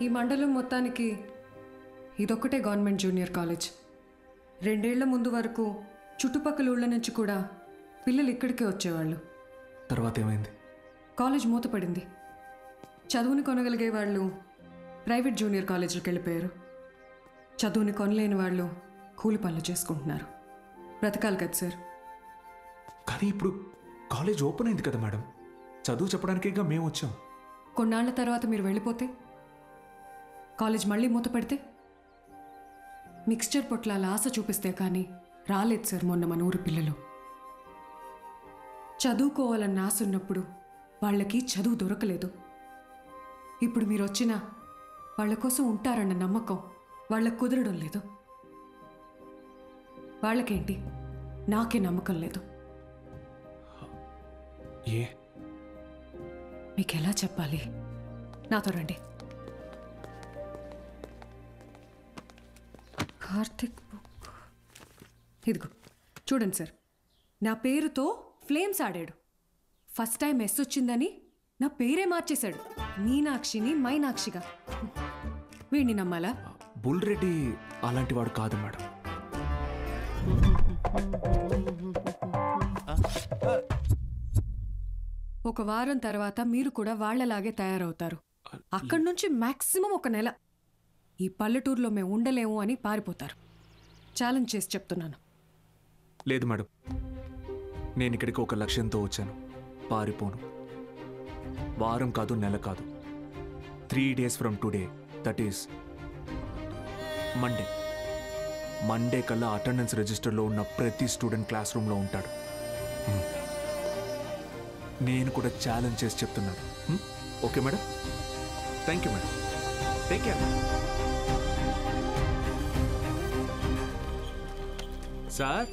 ఈ మండలం మొత్తానికి ఇదొక్కటే గవర్నమెంట్ జూనియర్ కాలేజ్. 2 ఏళ్ల ముందు వరకు చుట్టుపక్కల ఊళ్ళ నుంచి కూడా పిల్లలు ఇక్కడికే వచ్చేవాళ్ళు. తర్వాత ఏమైంది? కాలేజ్ మూతపడింది. చదువుని కొనగలిగే వాళ్ళు ప్రైవేట్ జూనియర్ కాలేజీలకు వెళ్ళిపోయారు. చదువుని కొనలేని వాళ్ళు కూలి పనులు చేసుకుంటున్నారు. బ్రతకాలి కదా సార్. కానీ ఇప్పుడు కాలేజ్ ఓపెన్ అయింది కదా మేడం. చదువు చెప్పడానికేగా మేము వచ్చాం. కొన్నాళ్ల తర్వాత మీరు వెళ్ళిపోతే కాలేజ్ మళ్ళీ మూతపడితే మిక్స్చర్ పొట్లాల ఆశ చూపిస్తే కానీ రాలేదు సార్ మొన్న మన ఊరు పిల్లలు. చదువుకోవాలన్న ఆశ ఉన్నప్పుడు వాళ్ళకి చదువు దొరకలేదు. ఇప్పుడు మీరు వచ్చినా వాళ్ళ కోసం ఉంటారన్న నమ్మకం వాళ్ళకు కుదరడం లేదు. వాళ్ళకేంటి, నాకే నమ్మకం లేదు. మీకు ఎలా చెప్పాలి? నాతో రండి. కార్తిక్ బుక్ ఇదిగో చూడండి సార్. నా పేరుతో ఫ్లేమ్స్ ఆడాడు. ఫస్ట్ టైం ఎస్ వచ్చిందని నా పేరే మార్చేశాడు. మీనాక్షిని మైనాక్షిగా. వీడిని నమ్మాలా? బుల్రెడ్డి అలాంటి వాడు కాదు మేడం. ఒక వారం తర్వాత మీరు కూడా వాళ్లలాగే తయారవుతారు. అక్కడి నుంచి మాక్సిమం 1 నెల ఈ పల్లెటూరులో మేము ఉండలేము అని పారిపోతారు. ఛాలెంజ్ చేసి చెప్తున్నాను. లేదు మేడం, నేను ఇక్కడికి ఒక లక్ష్యంతో వచ్చాను. పారిపోను. వారం కాదు, నెల కాదు, 3 days from today, that is Monday కల్లా అటెండెన్స్ రిజిస్టర్లో ఉన్న ప్రతి స్టూడెంట్ క్లాస్ రూమ్లో ఉంటాడు. నేను కూడా ఛాలెంజ్ చేసి చెప్తున్నాను. Okay madam? Thank you madam. Take care. Sir,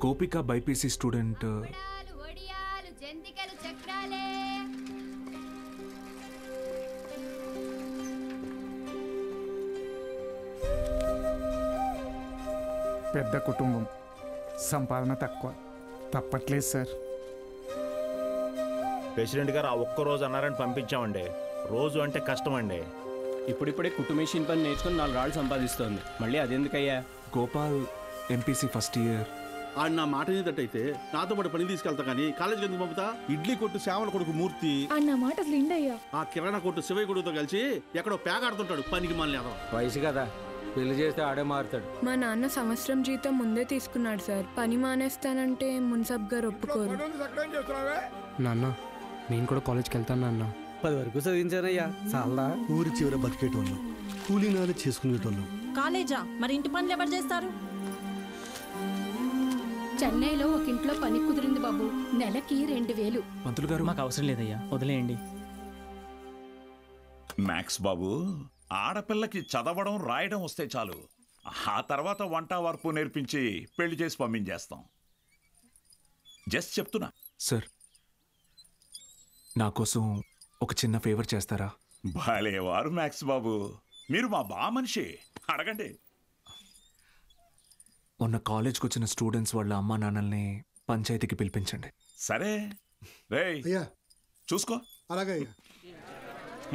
Gopika BiPC student. పెద్ద కుటుంబం, సంపాదన తక్కువ, తప్పట్లేదు సార్. ప్రెసిడెంట్ గారు ఆ ఒక్కరోజు అన్నారని పంపించామండి. రోజు అంటే కష్టం అండి. ఇప్పుడిప్పుడే కుటుంబేషన్ పని నేర్చుకుని 4 రాళ్ళు సంపాదిస్తోంది. మళ్ళీ అదెందుకయ్యా? Gopal MPC first year. ఆడు నా మాట ఏదట్టయితే నాతో పాటు పని తీసుకెళ్తా కానీ కాలేజీకి ఎందుకు పంపుతా? ఇడ్లీ కొట్టు శ్యామల కొడుకు మూర్తి, నా మాట అసలు ఇండయ్యా. ఆ కిరాణా కొట్టు శివయ్య కొడుకుతో కలిసి ఎక్కడో పేగాడుతుంటాడు. పనికి మళ్ళీ వయసు కదా, పెళ్లి చేస్తే ఆడే మారుతాడు. మా నాన్న సంవత్సరం జీతం ముందే తీసుకున్నాడు సార్. పని మానేస్తానంటే మున్సబ్ గారు ఒప్పుకోరు. నాన్న నేను కూడా కాలేజ్కి వెళ్తాను నాన్న. 10 వరకు చదివించానయ్యా. చాలా ఊరి చివర బతికేటోళ్ళు, కూలీనాలు చేసుకునేటోళ్ళు. కాలేజా? మరి ఇంటి పనులు ఎవరు చేస్తారు? చెన్నైలో ఒక ఇంట్లో పని కుదిరింది బాబు, నెలకి 2000. మంత్రులు గారు మాకు అవసరం లేదయ్యా, వదిలేయండి. మ్యాక్స్ బాబు, ఆడపిల్లకి చదవడం రాయడం వస్తే చాలు, ఆ తర్వాత వంట వరపు నేర్పించి పెళ్లి చేసి పంపించేస్తాం. జస్ట్ చెప్తున్నా. సార్, నా కోసం ఒక చిన్న ఫేవర్ చేస్తారా? భలేవారు మ్యాక్స్ బాబు, మీరు మా బా మనిషి, అడగండి. మొన్న కాలేజ్కి వచ్చిన స్టూడెంట్స్ వాళ్ళ అమ్మా నాన్నల్ని పంచాయతీకి పిలిపించండి. సరే రేయ్, చూసుకో. అలాగే.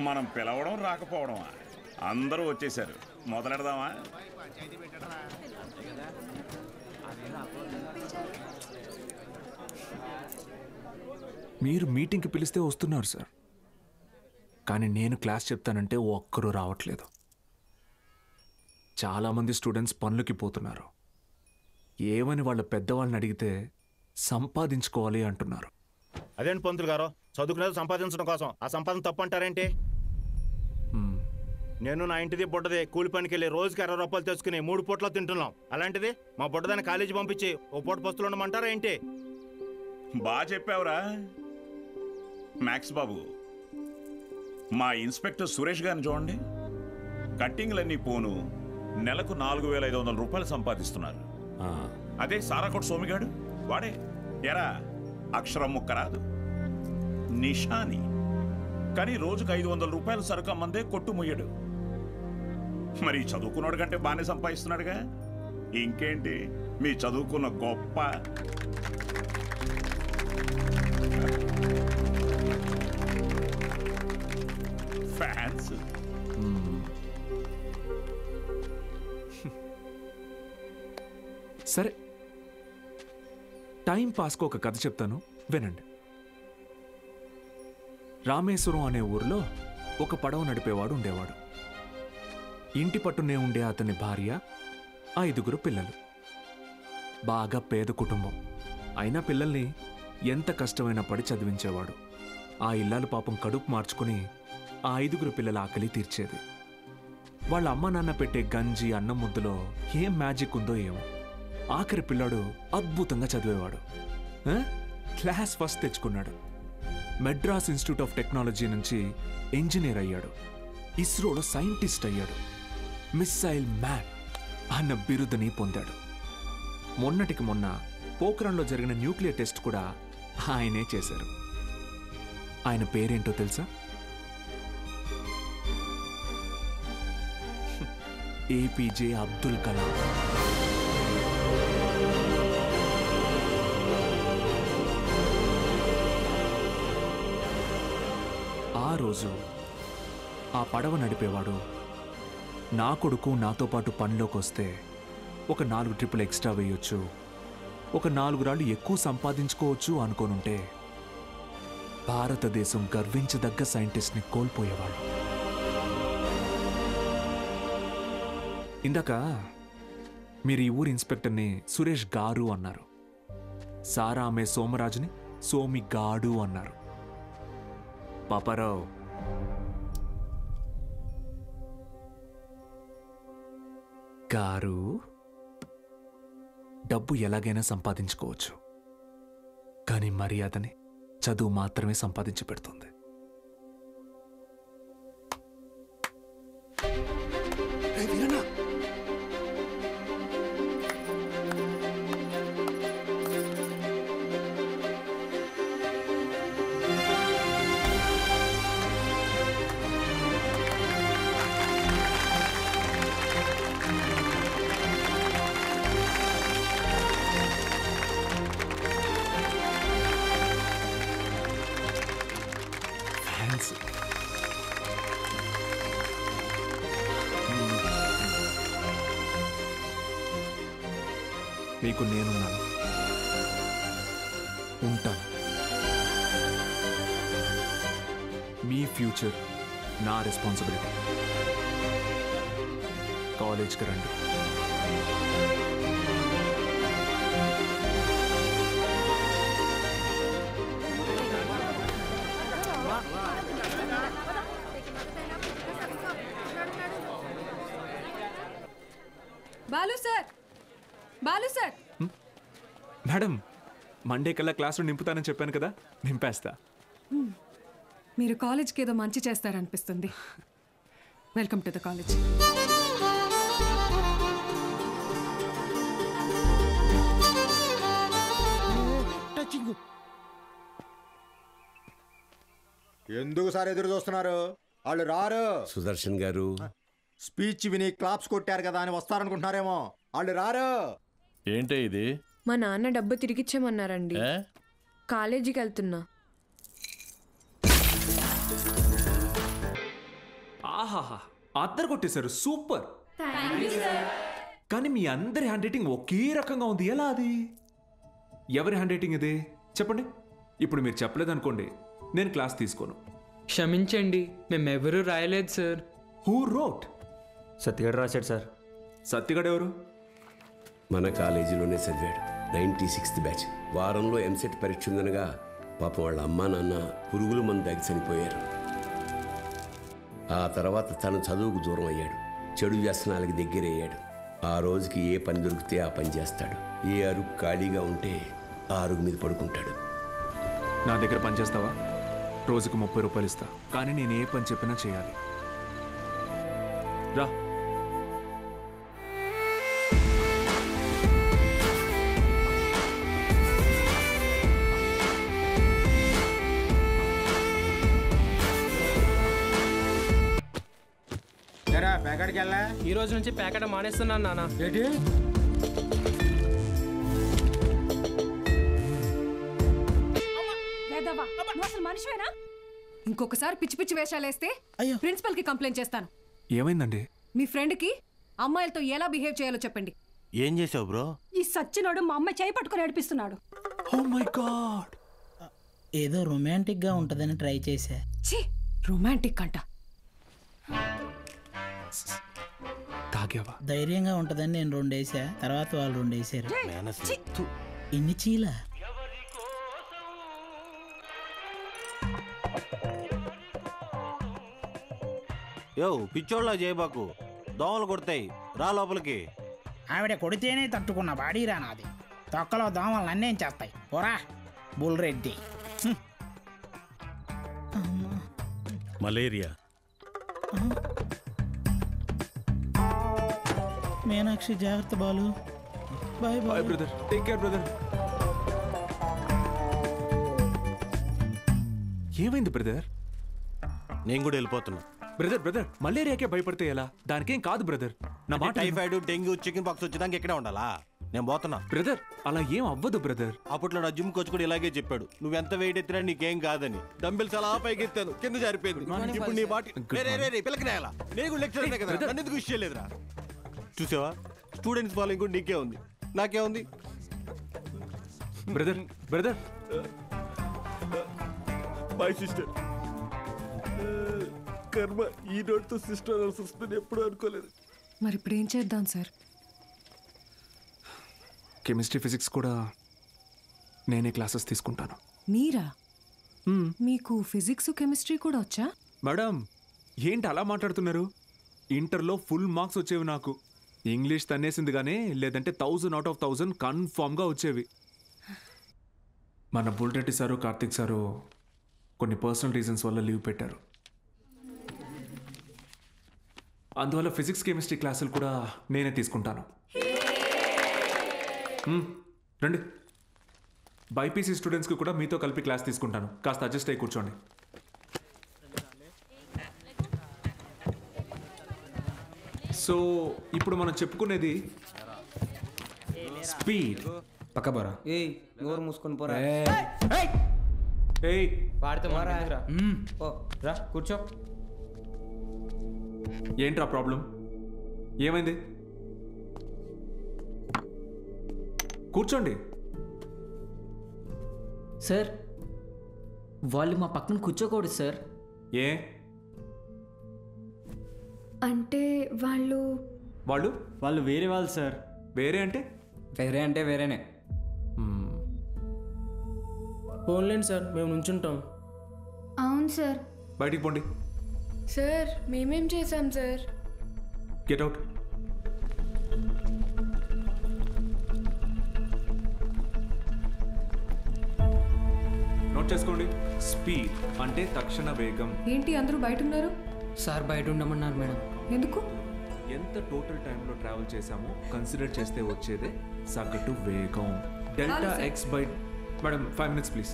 మనం పిలవడం రాకపోవడమా? అందరూ వచ్చేసారు, మొదలెడదామా? మీరు మీటింగ్కి పిలిస్తే వస్తున్నారు సార్, కానీ నేను క్లాస్ చెప్తానంటే ఒక్కరూ రావట్లేదు. చాలామంది స్టూడెంట్స్ పనులకి పోతున్నారు. ఏమని వాళ్ళ పెద్దవాళ్ళని అడిగితే సంపాదించుకోవాలి అంటున్నారు. అదేంటి పంతులు గారు, చదువుకునేది సంపాదించడం కోసం, ఆ సంపాదన తప్పు అంటారేంటి? నేను నా ఇంటిది బుడ్డది కూలి పనికి వెళ్ళి రోజుకి 60 రూపాయలు తెచ్చుకుని 3 పూట్ల తింటున్నాం. అలాంటిది మా బుడ్డదాన్ని కాలేజీ పంపించి ఓ పూట పస్తులు ఉండమంటారా ఏంటి? బాగా చెప్పావురా మ్యాక్స్ బాబు. మా ఇన్స్పెక్టర్ సురేష్ గారిని చూడండి, కట్టింగ్లన్నీ పోను నెలకు 4500 రూపాయలు సంపాదిస్తున్నారు. అదే సారాకోట్ సోమిగాడు, వాడే ఎరా అక్షరం ముక్క రాదు, నిషాని, కానీ రోజుకు 500 రూపాయలు సరుకు అమ్మందే కొట్టు ముయ్యడు. మరి చదువుకున్నాడు కంటే బాగానే సంపాదిస్తున్నాడుగా. ఇంకేంటి మీ చదువుకున్న గొప్ప. ఫ్యాన్స్. సరే, టైం పాస్కు ఒక కథ చెప్తాను, వినండి. రామేశ్వరం అనే ఊరిలో ఒక పడవ నడిపేవాడు ఉండేవాడు. ఇంటి పట్టునే ఉండే అతని భార్య, 5 పిల్లలు. బాగా పేద కుటుంబం అయినా పిల్లల్ని ఎంత కష్టమైనా పడి చదివించేవాడు. ఆ ఇల్లాలు పాపం కడుపు మార్చుకుని ఆ 5 పిల్లల ఆకలి తీర్చేది. వాళ్ళ అమ్మ నాన్న పెట్టే గంజి అన్నం ముద్దలో ఏం మ్యాజిక్ ఉందో ఏమో, ఆఖరి పిల్లాడు అద్భుతంగా చదివేవాడు. క్లాస్ ఫస్ట్ తెచ్చుకున్నాడు. మెడ్రాస్ ఇన్స్టిట్యూట్ ఆఫ్ టెక్నాలజీ నుంచి ఇంజనీర్ అయ్యాడు. ఇస్రోలో సైంటిస్ట్ అయ్యాడు. మిస్సైల్ మ్యాన్ అన్న బిరుదుని పొందాడు. మొన్నటికి మొన్న పోఖ్రాన్లో జరిగిన న్యూక్లియర్ టెస్ట్ కూడా ఆయనే చేశారు. ఆయన పేరేంటో తెలుసా? ఏపీజే అబ్దుల్ కలాం. ఆ రోజు ఆ పడవ నడిపేవాడు, నా కొడుకు నాతో పాటు పనిలోకి వస్తే ఒక 4 ట్రిప్పులు ఎక్స్ట్రా వేయొచ్చు, ఒక 4 రాళ్ళు ఎక్కువ సంపాదించుకోవచ్చు అనుకోనుంటే భారతదేశం గర్వించదగ్గ సైంటిస్ట్ని కోల్పోయేవాడు. ఇందాక మీరు ఈ ఊరి ఇన్స్పెక్టర్ని సురేష్ గారు అన్నారు. సారా ఆమె సోమరాజుని సోమి గాడు అన్నారు. పాపారావు, గారు, డబ్బు ఎలాగైనా సంపాదించుకోవచ్చు, కానీ మర్యాదని చదువు మాత్రమే సంపాదించి పెడుతుంది. మీకు నేనున్నాను, ఉంటాను. మీ ఫ్యూచర్ నా రెస్పాన్సిబిలిటీ. కాలేజ్కి రండి. బాలు సార్ మేడం, మండే కల్లా క్లాసులు నింపుతానని చెప్పాను కదా, నింపేస్తా. మీరు కాలేజ్కి ఏదో మంచి చేస్తారనిపిస్తుంది. Welcome to the college. ఎందుకు సార్ ఎదురు చూస్తున్నారు? వాళ్ళు రారు. సుదర్శన్ గారు స్పీచ్ విని క్లాప్స్ కొట్టారు కదా అని వస్తారనుకుంటున్నారేమో. వాళ్ళు రారు. ఏంటే ఇది? మా నాన్న డబ్బు తిరిగిచ్చేమన్నారండి. కాలేజీకి వెళ్తున్నా. ఆహాహా, అద్దరు కొట్టేశారు, సూపర్. కానీ మీ అందరి హ్యాండ్ రైటింగ్ ఒకే రకంగా ఉంది, ఎలా అది? ఎవరి హ్యాండ్ రైటింగ్ ఇది చెప్పండి. ఇప్పుడు మీరు చెప్పలేదనుకోండి, నేను క్లాస్ తీసుకోను. క్షమించండి, మేమెవరూ రాయలేదు సార్. Who wrote? సత్యగాడు రాశాడు సార్. సత్యగాడు ఎవరు? మన కాలేజీలోనే చదివాడు, 96th బ్యాచ్. వారంలో ఎంసెట్ పరీక్ష ఉందనగా పాపం వాళ్ళ అమ్మా నాన్న పురుగుల మందు తాగి చనిపోయారు. ఆ తర్వాత తను చదువుకు దూరం అయ్యాడు, చెడు వ్యసనాలకి దగ్గరయ్యాడు. ఆ రోజుకి ఏ పని దొరికితే ఆ పని చేస్తాడు. ఏ అరుగు ఖాళీగా ఉంటే ఆ అరుగు మీద పడుకుంటాడు. నా దగ్గర పని చేస్తావా? రోజుకు 30 రూపాయలు ఇస్తా, కానీ నేను ఏ పని చెప్పినా చేయాలి. రా. ప్యాకెట్కి వెళ్ళా. ఈ రోజు నుంచి ప్యాకెట్ మానేస్తున్నాను నాన్న. ఏంటి? మనిషివేనా? ఇంకొకసారి పిచ్చి పిచ్చి వేషాలు వేస్తే ప్రిన్సిపల్ కి కంప్లైంట్ చేస్తాను. ఏమైందండి? మీ ఫ్రెండ్ కి అమ్మాయిలతో ఎలా బిహేవ్ చేయాలో చెప్పండి. ఏం చేసావు బ్రో? ఈ సచ్చినోడు మా అమ్మాయి చేయి పట్టుకుని నడిపిస్తున్నాడు. Oh my god. ఏదో రొమాంటిక్ గా ఉంటదని ట్రై చేశా. ఛీ, రొమాంటిక్ అంట. తాగావా? ధైర్యంగా ఉంటదని నేను 2 వేసా, తర్వాత వాళ్ళు 2 వేసారు. ఇన్ని చీల. యో పిచ్చోళ్ళ చేయబాకు, దోమలు కొడతాయి, రా లోపలికి. ఆవిడ కొడితేనే తట్టుకున్న బాడీరా నాది. తొక్కలో దోమలు నన్నేం చేస్తాయి, పోరా బుల్రెడ్డి. మలేరియా. మీనాక్షి జాగ్రత్త Balu. Bye bye brother, take care brother. ఏమైంది బ్రదర్? నేను కూడా వెళ్ళిపోతున్నా. బ్రదర్ మలేరియాకే భయపడితే ఎలా? దానికేం కాదు బ్రదర్. నా మాట టైఫాయిడ్, డెంగ్యూ, చికెన్ పాక్స్ వచ్చేదానికి ఇక్కడే ఉండాలా? నేను పోతున్నా బ్రదర్. అలా ఏం అవ్వదు బ్రదర్. అప్పట్లో నా జిమ్ కోచ్ కూడా ఇలాగే చెప్పాడు, నువ్వెంత వెయిట్ ఎత్తినా నీకేం కాదని. డంబిల్స్ అలా పైకి ఎత్తాను, కింద జారిపోయింది. ఇప్పుడు నీ బాటి పిల్లకి నేలా? నేను లెక్చర్ కదా, నన్ను ఎందుకు విషయం లేదురా? చూసావా, స్టూడెంట్స్ ఫాలోయింగ్ కూడా నీకే ఉంది, నాకే ఉంది. Brother my sister. కర్మ ఈ నోట్తో సిస్టర్ వస్తుంది ఎప్పుడు అనుకోలేదు. మరి ఇప్పుడు ఏం చేద్దాం సార్? కెమిస్ట్రీ, ఫిజిక్స్ కూడా నేనే క్లాసెస్ తీసుకుంటాను. మీరా? మీకు ఫిజిక్స్, కెమిస్ట్రీ కూడా వచ్చా? మేడం ఏంటి అలా మాట్లాడుతున్నారు? ఇంటర్లో ఫుల్ మార్క్స్ వచ్చేవి నాకు. ఇంగ్లీష్ తన్నేసింది కానీ, లేదంటే 1000 out of 1000 కన్ఫామ్గా వచ్చేవి. మన బుల్రెడ్డి సారు, కార్తిక్ సారు కొన్ని పర్సనల్ రీజన్స్ వల్ల లీవ్ పెట్టారు. అందువల్ల ఫిజిక్స్, కెమిస్ట్రీ క్లాసులు కూడా నేనే తీసుకుంటాను. రండి, బైపీసీ స్టూడెంట్స్కి కూడా మీతో కలిపి క్లాస్ తీసుకుంటాను. కాస్త అడ్జస్ట్ అయ్యి కూర్చోండి. సో ఇప్పుడు మనం చెప్పుకునేది స్పీడ్. పక్క పోరా. ఏయ్ నోరు మూసుకొని పోరా. ఏయ్ వాడితే మారా. ఓ రా కూర్చో. ఏంట్రా ప్రాబ్లం? ఏమైంది? కూర్చోండి. సార్ వాళ్ళు మా పక్కన కూర్చోకూడదు సార్. ఏ అంటే వాళ్ళు వాళ్ళు వేరే వాళ్ళు సార్. వేరే అంటే వేరేనే. ఫోన్లేండి సార్, మేము నుంచుంటాం. అవును సార్. బయటికి పోండి. సార్ మేమేం చేశాం సార్? Get out. నోట్ చేసుకోండి. స్పీడ్ అంటే తక్షణ వేగం. ఏంటి అందరూ బయట ఉన్నారు? సార్ బయట ఉండమన్నారు మేడం. ఎందుకు? ఎంత టోటల్ టైంలో ట్రావెల్ చేశామో కన్సిడర్ చేస్తే వచ్చేదే సగటు వేగం. Delta X by madam 5 minutes please.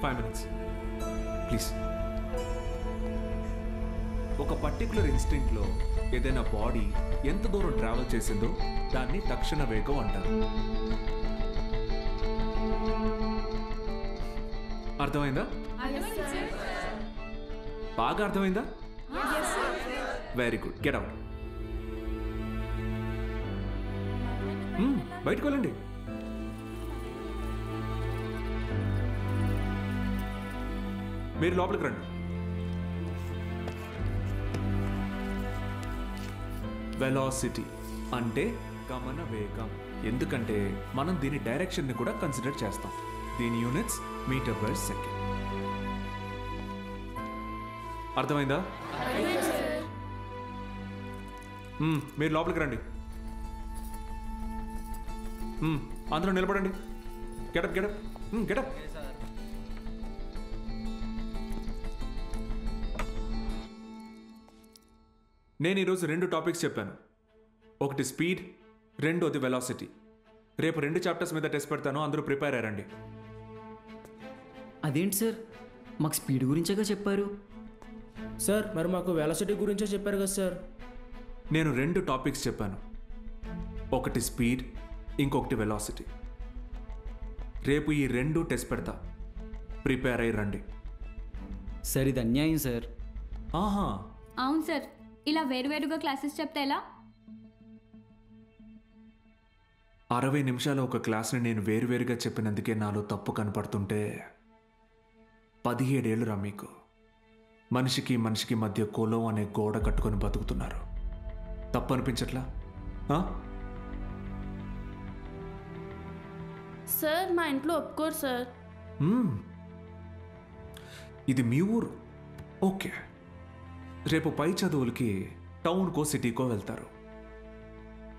5 minutes please. ఒక పర్టికులర్ ఇన్స్టింక్ట్లో ఏదైనా బాడీ ఎంత దూరం ట్రావెల్ చేసిందో దాన్ని తక్షణ వేగం అంటారు. అర్థమైందా? బాగా అర్థమైందా? Very good. Get out. బయటకు వెళ్ళండి. మీరు లోపలికి రండి. వెలాసిటీ అంటే గమన వేగం. ఎందుకంటే మనం దీని డైరెక్షన్ని కూడా కన్సిడర్ చేస్తాం. దీని యూనిట్స్ మీటర్ పర్ సెకండ్. అర్థమైందా? మీరు లోపలికి రండి. అందరూ నిలబడండి. Get up get up get up. నేను ఈరోజు 2 టాపిక్స్ చెప్పాను. ఒకటి స్పీడ్, రెండోది వెలాసిటీ. రేపు 2 చాప్టర్స్ మీద టెస్ట్ పెడతాను, అందరూ ప్రిపేర్ అయ్యారండి. అదేంటి సార్, మాకు స్పీడ్ గురించేగా చెప్పారు. సార్ మరి మాకు వెలాసిటీ గురించే చెప్పారు కదా సార్. నేను 2 టాపిక్స్ చెప్పాను. ఒకటి స్పీడ్, ఇంకొకటి వెలాసిటీ. రేపు ఈ 2 టెస్ట్ పెడతా, ప్రిపేర్ అయ్యి రండి. సార్ ఇది అన్యాయం సార్. ఆహా అవును సార్, ఇలా వేరువేరుగా క్లాసెస్ చెప్తే ఎలా? 60 నిమిషాల ఒక క్లాస్ని నేను వేరువేరుగా చెప్పినందుకే నాలో తప్పు కనపడుతుంటే 17 ఏళ్ళురా మీకు. మనిషికి మనిషికి మధ్య కులం అనే గోడ కట్టుకొని బతుకుతున్నారు. తప్పు అనిపించట్లా? సార్ మా ఇంట్లో ఒప్పుకోరు సార్. ఇది మీ ఊరు, ఓకే. రేపు పై చదువులకి టౌన్కో సిటీకో వెళ్తారు.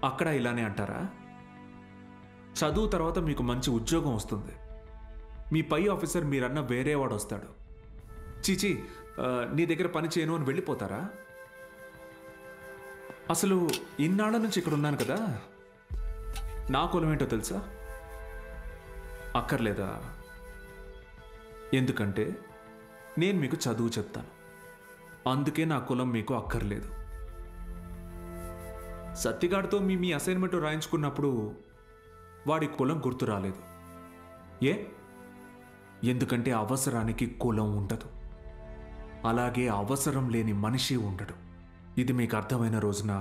అక్కడ ఇలానే అంటారా? చదువు తర్వాత మీకు మంచి ఉద్యోగం వస్తుంది. మీ పై ఆఫీసర్ మీరన్న వేరేవాడు వస్తాడు. చీచి నీ దగ్గర పని చేయను అని వెళ్ళిపోతారా? అసలు ఇన్నాళ్ళ నుంచి ఇక్కడ ఉన్నాను కదా, నా కులం ఏంటో తెలుసా? అక్కర్లేదా? ఎందుకంటే నేను మీకు చదువు చెప్తాను, అందుకే నా కులం మీకు అక్కర్లేదు. సత్తిగాడితో మీ అసైన్మెంట్ రాయించుకున్నప్పుడు వాడి కులం గుర్తు రాలేదు. ఎందుకంటే అవసరానికి కులం ఉండదు, అలాగే అవసరం లేని మనిషి ఉండడు. ఇది మీకు అర్థమైన రోజున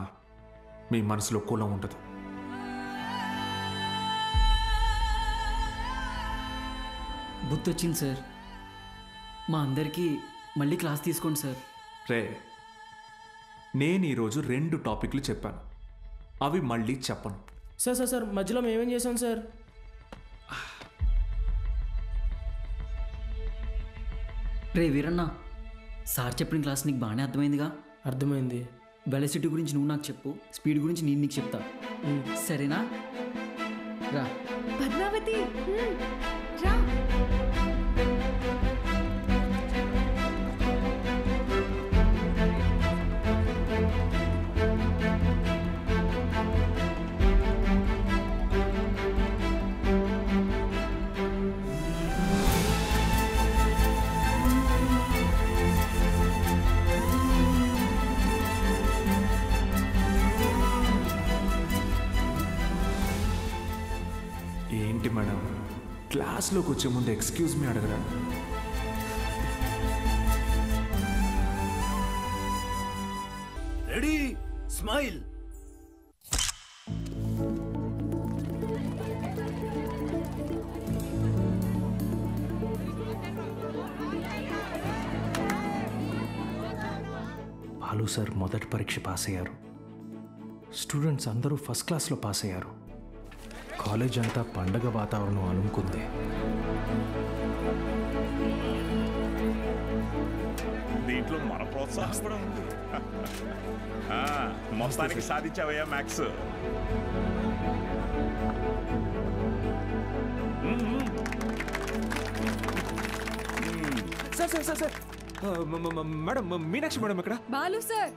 మీ మనసులో కులం ఉండదు. గుర్తొచ్చింది సార్, మా అందరికీ మళ్ళీ క్లాస్ తీసుకోండి సార్. రే, నేను ఈరోజు 2 టాపిక్లు చెప్పాను, అవి మళ్ళీ చెప్పను. సార్ సార్ సార్ మధ్యలో మేమేం చేసాం సార్? రే వీరన్న, సార్ చెప్పిన క్లాస్ నీకు బాగానే అర్థమైందిగా? అర్థమైంది. వెలాసిటీ గురించి నువ్వు నాకు చెప్పు, స్పీడ్ గురించి నేను నీకు చెప్తా, సరేనా? రా పద్మావతి, రా. ఏంటి మేడం, క్లాస్లోకి వచ్చే ముందు ఎక్స్క్యూజ్ మీ అడగరా? Ready, smile. బాలు సార్ మొదటి పరీక్ష పాస్ అయ్యారు. స్టూడెంట్స్ అందరూ ఫస్ట్ క్లాస్లో పాస్ అయ్యారు. కాలేజ్ అంతా పండగ వాతావరణం అనుకుంది. దీంట్లో మన ప్రోత్సాహం కూడా ఉంది. మొత్తానికి సాధించావయ్యా maths. Sir sir sir sir madam, Meenakshi madam ఎక్కడ? బాలు సార్.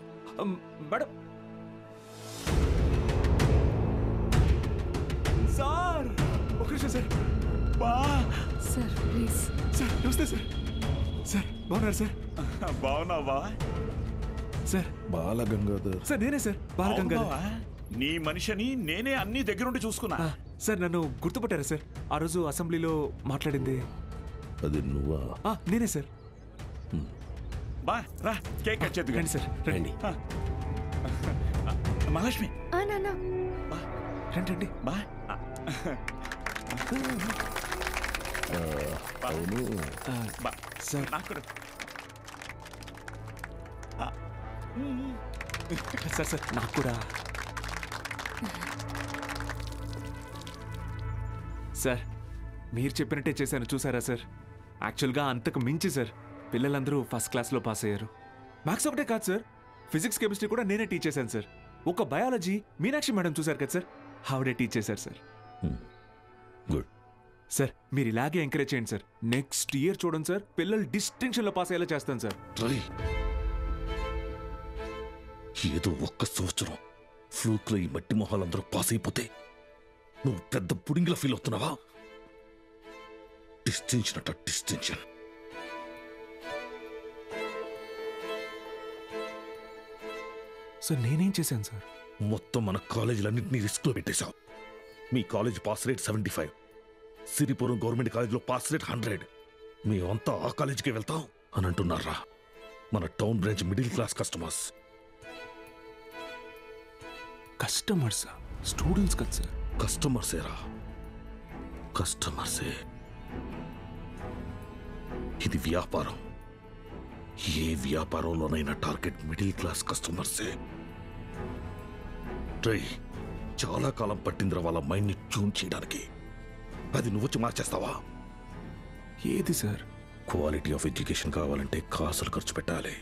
మేడం సార్, ఒక నిమిషం సార్. Sir please. సార్ నమస్తే సార్. సార్ బాగున్నారు సార్? బాగున్నావా సార్? బాలగంగాధర్ సార్ నేనే సార్, బాలగంగాధర్. నీ మనిషిని నేనే అన్ని దగ్గరుండి చూసుకున్నా. సార్ నన్ను గుర్తుపట్టారా సార్? ఆ రోజు అసెంబ్లీలో మాట్లాడింది అది నువ్వా? నేనే సార్. బా రా, కేక్ కట్ చేద్దు. రండి సార్, రండి. మహాలక్ష్మి రండి రండి. బా అవును సార్. సార్ సార్ నాకు కూడా. సార్ మీరు చెప్పినట్టే చేశాను, చూసారా సార్? యాక్చువల్గా అంతకు మించి సార్, పిల్లలందరూ ఫస్ట్ క్లాస్లో పాస్ అయ్యారు. మ్యాథ్స్ ఒకటే కాదు సార్, ఫిజిక్స్ కెమిస్ట్రీ కూడా నేనే టీచ్ చేశాను సార్. ఒక బయాలజీ మీనాక్షి మేడం చూసారు కదా సార్, ఆవిడే టీచ్ చేశారు సార్. గుడ్ సార్, మీరు ఇలాగే ఎంకరేజ్ చేయండి సార్. నెక్స్ట్ ఇయర్ చూడండి సార్, పిల్లలు డిస్టింక్షన్లో పాస్ అయ్యేలా చేస్తాను సార్. ఏదో ఒక్క సంవత్సరం ఫ్లూక్లో ఈ మట్టి మొహాలందరూ పాస్ అయిపోతే నువ్వు పెద్ద పుడింగిలా ఫీల్ అవుతున్నావా? డిస్టింక్షన్ అట డిస్టింక్షన్. సార్ నేనేం చేశాను సార్? మొత్తం మన కాలేజీలన్నింటినీ రిస్క్లో పెట్టేశావు. మీ college pass rate 75, Siripuram government కాలేజ్లో పాస్ రేట్ 100. మేమంతా ఆ కాలేజీకే వెళ్తాం అని అంటున్నారా? మన town branch middle class customers. కస్టమర్సా? స్టూడెంట్స్ కదా సార్. కస్టమర్సేరా, కస్టమర్సే. ఇది వ్యాపారం. ఏ వ్యాపారంలోనైనా టార్గెట్ మిడిల్ క్లాస్ కస్టమర్సే. ట్రై చాలా కాలం పట్టిందిరా వాళ్ళ మైండ్ని ట్యూన్ చేయడానికి. అది నువ్వు వచ్చి మార్చేస్తావా? ఏది సార్? క్వాలిటీ ఆఫ్ ఎడ్యుకేషన్ కావాలంటే కాసులు ఖర్చు పెట్టాలి.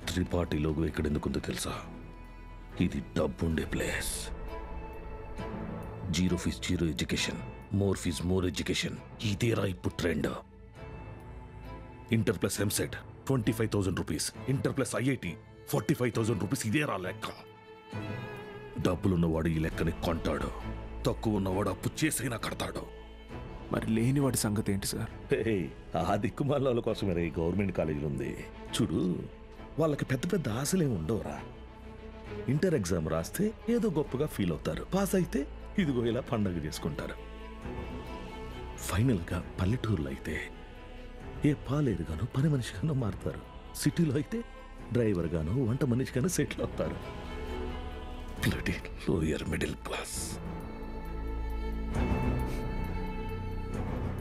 త్రిపాఠి లోగో ఇక్కడ ఎందుకుందో తెలుసా? ఇది డబ్బుండే place. Zero fees zero education, more fees more education. ఇదేరా ఇప్పుడు trend. Inter plus EAMCET 25,000 rupees, inter plus IIT 45,000 rupees. ఇదేరా లెక్క. డబ్బులున్నవాడు ఈ లెక్కని కొంటాడు, తక్కువ ఉన్నవాడు అప్పు చేసైనా కడతాడు. మరి లేనివాడి సంగతి ఏంటి సార్? ఆ దిక్కుమాల కోసమే ఈ గవర్నమెంట్ కాలేజీలు ఉంది చూడు. వాళ్ళకి పెద్ద పెద్ద ఆశలే ఉండవురా. ఇంటర్ ఎగ్జామ్ రాస్తే ఏదో గొప్పగా ఫీల్ అవుతారు, పాస్ అయితే ఇదిగో ఇలా పండగ చేసుకుంటారు. ఫైనల్గా పల్లెటూరులో అయితే ఏ పాలేరుగానో పని మనిషిగానో మారుతారు. సిటీలో అయితే డ్రైవర్ గానో వంట మనిషిగానో సెటిల్ అవుతారు. Lower middle class.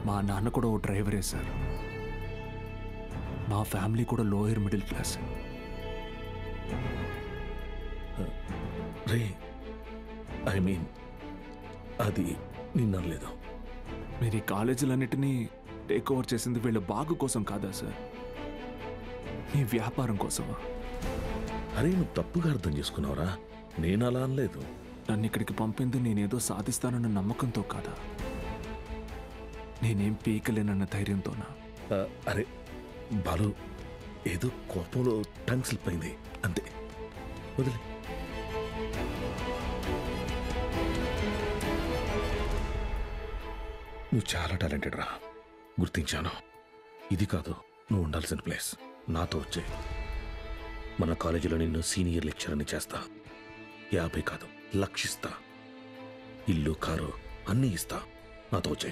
మా నాన్న కూడా ఓ డ్రైవరే సార్. మా ఫ్యామిలీ కూడా lower middle class. Ray I mean అది నిన్నలేదు. మీరు ఈ కాలేజీలన్నిటినీ టేక్ ఓవర్ చేసింది వీళ్ళ బాగు కోసం కాదా సార్? మీ వ్యాపారం కోసమా? అరే నువ్వు తప్పుగా అర్థం చేసుకున్నావురా. నేను అలా అనలేదు. నన్ను ఇక్కడికి పంపింది నేనేదో సాధిస్తానన్న నమ్మకంతో కాదా, నేనేం పీకలేనన్న ధైర్యంతోనా? అరే బాలు, ఏదో కోపంలో టంగ్ స్లిప్ అయింది అంతే, వదిలే. నువ్వు చాలా టాలెంటెడ్ రా, గుర్తించాను. ఇది కాదు నువ్వు ఉండాల్సిన ప్లేస్. నాతో వచ్చే మన కాలేజీలో నిన్ను సీనియర్ లెక్చరర్ని చేస్తా. 50 కాదు, లక్షిస్తా. ఇల్లు కారు అన్నీ ఇస్తా. నాతో వచ్చే.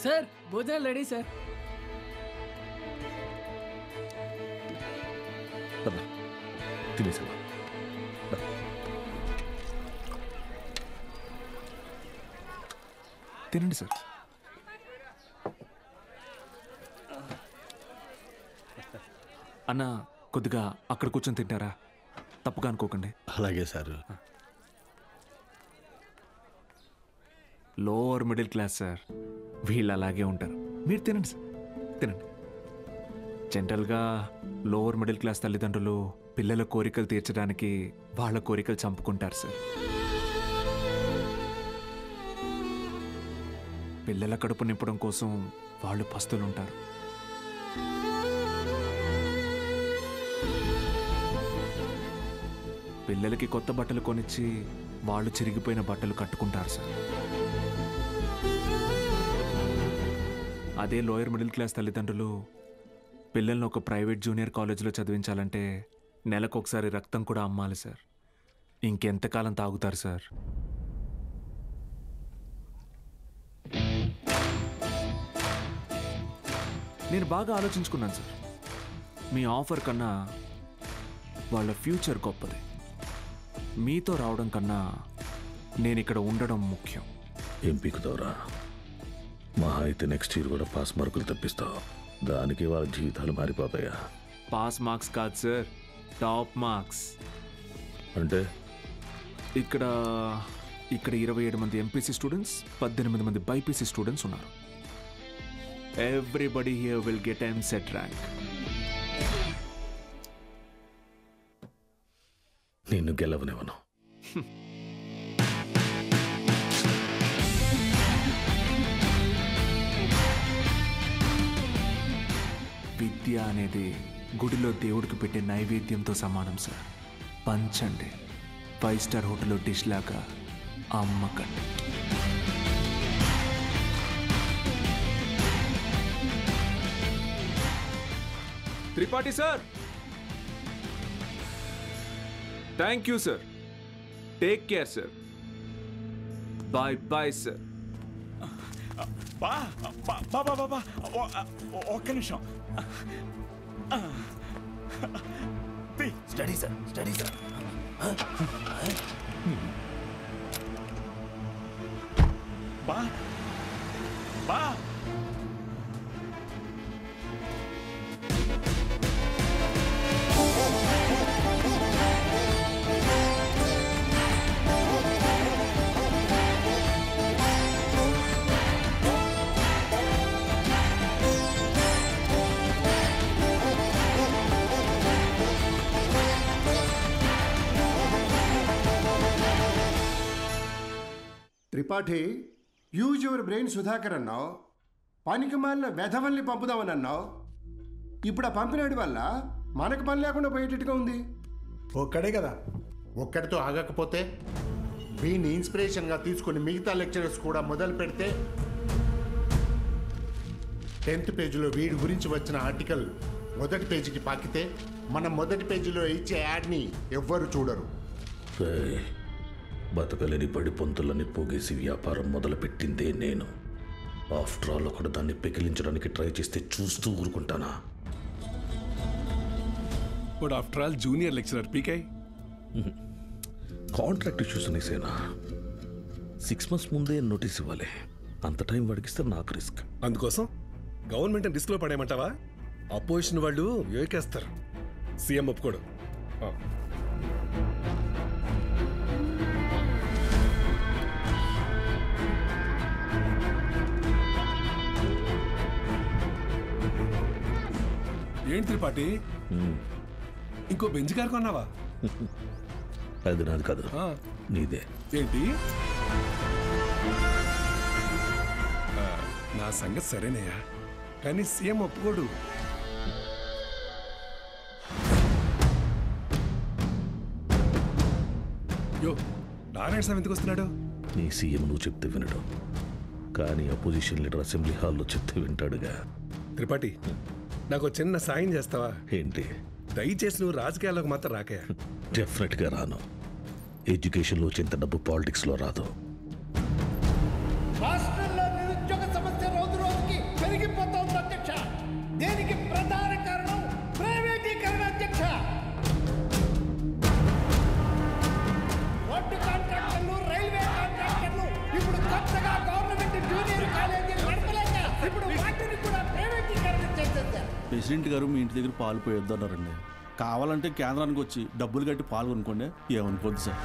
సార్ భోజనాలు రెడీ సార్. తినేసా? తినండి సార్. అన్న కొద్దిగా అక్కడ కూర్చొని తింటారా? తప్పుగా అనుకోకండి. అలాగే sir. Lower middle class sir, వీళ్ళు అలాగే ఉంటారు. మీరు తినండి సార్, తినండి. జనరల్గా లోవర్ మిడిల్ క్లాస్ తల్లిదండ్రులు పిల్లల కోరికలు తీర్చడానికి వాళ్ళ కోరికలు చంపుకుంటారు సార్. పిల్లల కడుపు నింపడం కోసం వాళ్ళు పస్తులు ఉంటారు. పిల్లలకి కొత్త బట్టలు కొనిచ్చి వాళ్ళు చిరిగిపోయిన బట్టలు కట్టుకుంటారు సార్. అదే లోయర్ మిడిల్ క్లాస్ తల్లిదండ్రులు పిల్లల్ని ఒక ప్రైవేట్ జూనియర్ కాలేజీలో చదివించాలంటే నెలకొకసారి రక్తం కూడా అమ్మాలి సార్. ఇంకెంతకాలం తాగుతారు సార్? నేను బాగా ఆలోచించుకున్నాను సార్. మీ ఆఫర్ కన్నా వాళ్ళ ఫ్యూచర్ గొప్పది. మీతో రావడం కన్నా నేను ఇక్కడ ఉండడం ముఖ్యం. ఏం పీకుతావురా? మహా అయితే నెక్స్ట్ ఇయర్ కూడా పాస్ మార్కులు తప్పిస్తావు. దానికి వాళ్ళ జీవితాలు మారిపోతాయా? పాస్ మార్క్స్ కాదు సార్, టాప్ మార్క్స్. అంటే ఇక్కడ 27 మంది ఎంపీసీ స్టూడెంట్స్, 18 మంది బైపీసీ స్టూడెంట్స్ ఉన్నారు. Everybody here will get EAMCET rank. నిన్ను గెలవనివ్వను. విద్య అనేది గుడిలో దేవుడికి పెట్టే నైవేద్యంతో సమానం సార్. పంచండి, 5 స్టార్ హోటల్లో డిష్ లాగా అమ్మకండి. Tripathi sir, thank you sir. Take care sir. Bye bye sir. బా బా బా బా బా ఒక్క నిమిషం. Study sir, study sir. బా బా Tripathi, use your brain Sudhakar అన్నావు. పనికి మాలిన వెధవల్ని పంపుదామని అన్నావు. ఇప్పుడు ఆ పంపినాడి వల్ల మనకు పని లేకుండా పోయేటట్టుగా ఉంది. ఒక్కడే కదా, ఒక్కడితో ఆగకపోతే వీని ఇన్స్పిరేషన్గా తీసుకుని మిగతా లెక్చరర్స్ కూడా మొదలు పెడితే 10th పేజీలో వీడి గురించి వచ్చిన ఆర్టికల్ మొదటి పేజీకి పాకితే మనం మొదటి పేజీలో ఇచ్చే యాడ్ని ఎవ్వరు చూడరు. బతకలేని పడి పొంతులని పోగేసి వ్యాపారం మొదలుపెట్టిందే నేను. ఆఫ్టర్ ఆల్ ఒకడు దాన్ని పెకిలించడానికి ట్రై చేస్తే చూస్తూ ఊరుకుంటానా? But after all junior lecturer పీకే. కాంట్రాక్ట్ ఇష్యూస్ అనేసేనా? 6 months ముందే నోటీస్ ఇవ్వాలి. అంత టైం వాడికిస్తే నాకు రిస్క్. అందుకోసం గవర్నమెంట్ రిస్క్లో పడేయమంటావా? అపోజిషన్ వాళ్ళు ఏకేస్తారు. సీఎం ఒప్పుకోడు. ఏంటి త్రిపాఠి, ఇంకో బెంచ్ కారు కొన్నావా? అది నాది కాదు, నీదే. ఏంటి? నా సంగతి సరేనయ్యా, కానీ సీఎం ఒప్పుకోడు. యో, నారాయణ స్వామి ఎందుకు వస్తున్నాడు? నీ సీఎం నువ్వు చెప్తే వినడు, కానీ అపోజిషన్ లీడర్ అసెంబ్లీ హాల్లో చెప్తే వింటాడుగా. త్రిపాఠి, నాకు చిన్న సాయం చేస్తావా? ఏంటి? దయచేసి నువ్వు రాజకీయాల్లోకి మాత్రం రాకయా. డెఫినెట్గా రాను. ఎడ్యుకేషన్లో వచ్చేంత డబ్బు పాలిటిక్స్లో రాదు. రాష్ట్రంలో నిరుద్యోగ సమస్య రోజు రోజుకి పెరిగిపోతోంది అధ్యక్ష. దీనికి ప్రధాన కారణం ప్రైవేటీకరణ అధ్యక్ష. రోడ్డు కాంట్రాక్టర్లు, రైల్వే కాంట్రాక్టర్లు ఇప్పుడు కొత్తగా గవర్నమెంట్ జూనియర్ కాలేజీలు నడపలేక ఇప్పుడు వాటిని కూడా ప్రైవేటీకరణ చేసేసారు. ప్రెసిడెంట్ గారు మీ ఇంటి దగ్గర పాలు పోయొద్దన్నారండి. కావాలంటే కేంద్రానికి వచ్చి డబ్బులు కట్టి పాలు కొనుక్కోండి, ఏమనుకోద్దు సార్.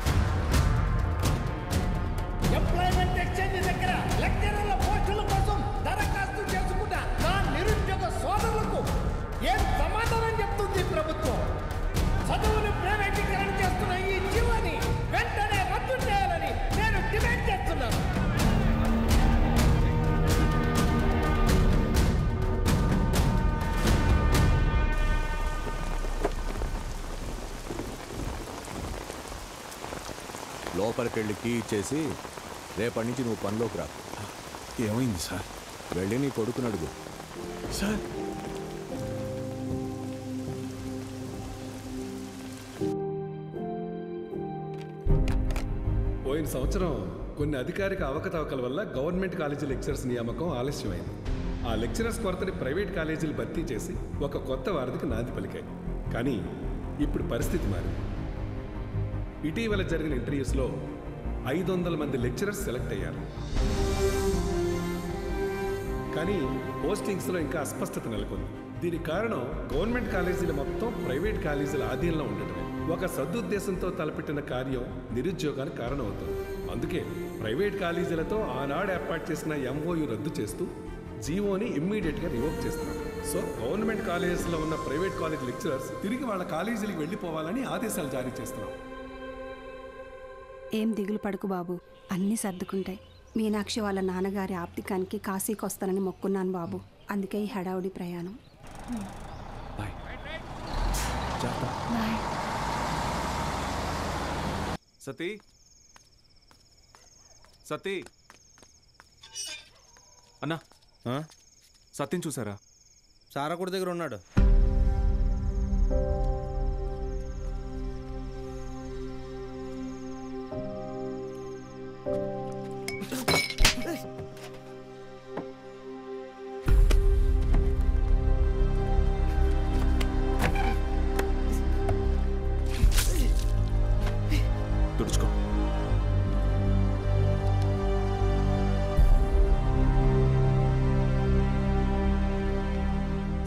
ఎంప్లాయ్మెంట్ ఎక్స్చేంజ్ దగ్గర లెక్చరర్ల పోస్టుల కోసం దరఖాస్తు చేసుకున్న నా నిరుద్యోగ సోదరులకు ఏం సమాధానం చెప్తుంది ప్రభుత్వం? చదువును ప్రైవేటీకరణ చేస్తున్న ఈ జీవోని వెంటనే రద్దు చేయాలని నేను డిమాండ్ చేస్తున్నాను. లోపలికి వెళ్ళి కీ ఇచ్చేసి రేపటి నుంచి నువ్వు పనిలోకి రా. ఏమైంది సార్? వెళ్ళి నీ కొడుకుని అడుగు. సార్ పోయిన సంవత్సరం కొన్ని అధికారిక అవకతవకల వల్ల గవర్నమెంట్ కాలేజీ లెక్చరర్స్ నియామకం ఆలస్యమైంది. ఆ లెక్చరర్స్ కొరతని ప్రైవేట్ కాలేజీలు భర్తీ చేసి ఒక కొత్త వారధికి నాంది పలికాయి. కానీ ఇప్పుడు పరిస్థితి మారింది. ఇటీవల జరిగిన ఇంటర్వ్యూస్లో 500 మంది లెక్చరర్స్ సెలెక్ట్ అయ్యారు. కానీ పోస్టింగ్స్లో ఇంకా అస్పష్టత నెలకొంది. దీనికి కారణం గవర్నమెంట్ కాలేజీలు మొత్తం ప్రైవేట్ కాలేజీల ఆధీనంలో ఉండటమే. ఒక సదుద్దేశంతో తలపెట్టిన కార్యం నిరుద్యోగానికి కారణమవుతుంది. అందుకే ప్రైవేట్ కాలేజీలతో ఆనాడు ఏర్పాటు చేసిన MOU రద్దు చేస్తూ జీవోని ఇమ్మీడియట్గా రివోక్ చేస్తున్నారు. సో గవర్నమెంట్ కాలేజెస్లో ఉన్న ప్రైవేట్ కాలేజ్ లెక్చరర్స్ తిరిగి వాళ్ళ కాలేజీలకు వెళ్ళిపోవాలని ఆదేశాలు జారీ చేస్తున్నాం. ఏం దిగులు పడుకు బాబు, అన్నీ సర్దుకుంటాయి. మీనాక్షి వాళ్ళ నాన్నగారి ఆప్తికానికి కాశీకి వస్తానని మొక్కున్నాను బాబు, అందుకే ఈ హడావుడి ప్రయాణం. సతీ సతీ అన్నా, సత్యం చూసారా? సారాకుడి దగ్గర ఉన్నాడు. తుడుచుకో.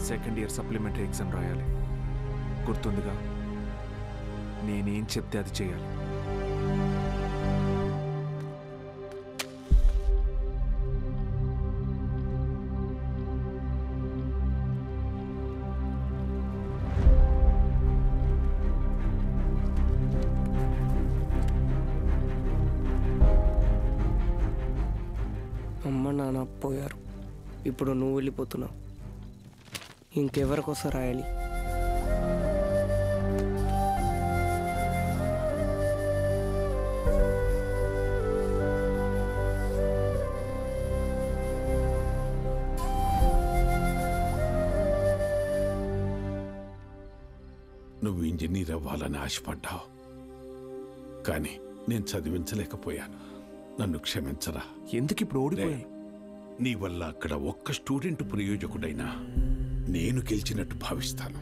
సెకండ్ ఇయర్ సప్లిమెంటరీ ఎగ్జామ్ రాయాలి, గుర్తుందిగా? నేనేం చెప్తే అది చేయాలి. అమ్మ నాన్న పోయారు, ఇప్పుడు నువ్వు వెళ్ళిపోతున్నావు. ఇంకెవరికోసం రాయాలి? నువ్వు ఇంజనీర్ అవ్వాలని ఆశపడ్డావు, కానీ నేను చదివించలేకపోయాను. నన్ను క్షమించరా. ఎందుకు ఇప్పుడు ఓడిపోయా? నీ వల్ల అక్కడ ఒక్క స్టూడెంట్ ప్రయోజకుడైనా నేను గెలిచినట్టు భావిస్తాను.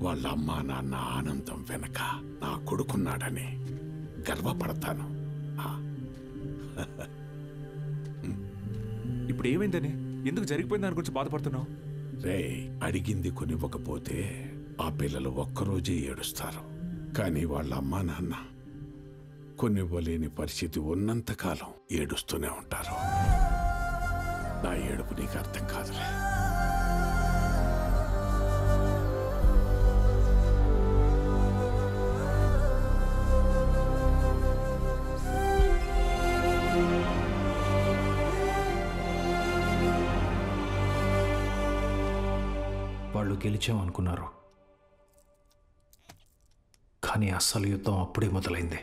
వాళ్ళ అమ్మా నాన్న ఆనందం వెనక నా కొడుకున్నాడని గర్వపడతాను. ఇప్పుడు ఏమైందని, ఎందుకు జరిగిపోయింది దాని గురించి బాధపడుతున్నావు? రే, అడిగింది కొనివ్వకపోతే ఆ పిల్లలు ఒక్కరోజే ఏడుస్తారు. కానీ వాళ్ళ అమ్మా నాన్న కొనివ్వలేని పరిస్థితి ఉన్నంతకాలం ఏడుస్తూనే ఉంటారు. నా ఏడుపు నీకు అర్థం కాదులే. వాళ్ళు గెలిచామనుకున్నారు, కానీ అస్సలు యుద్ధం అప్పుడే మొదలైంది.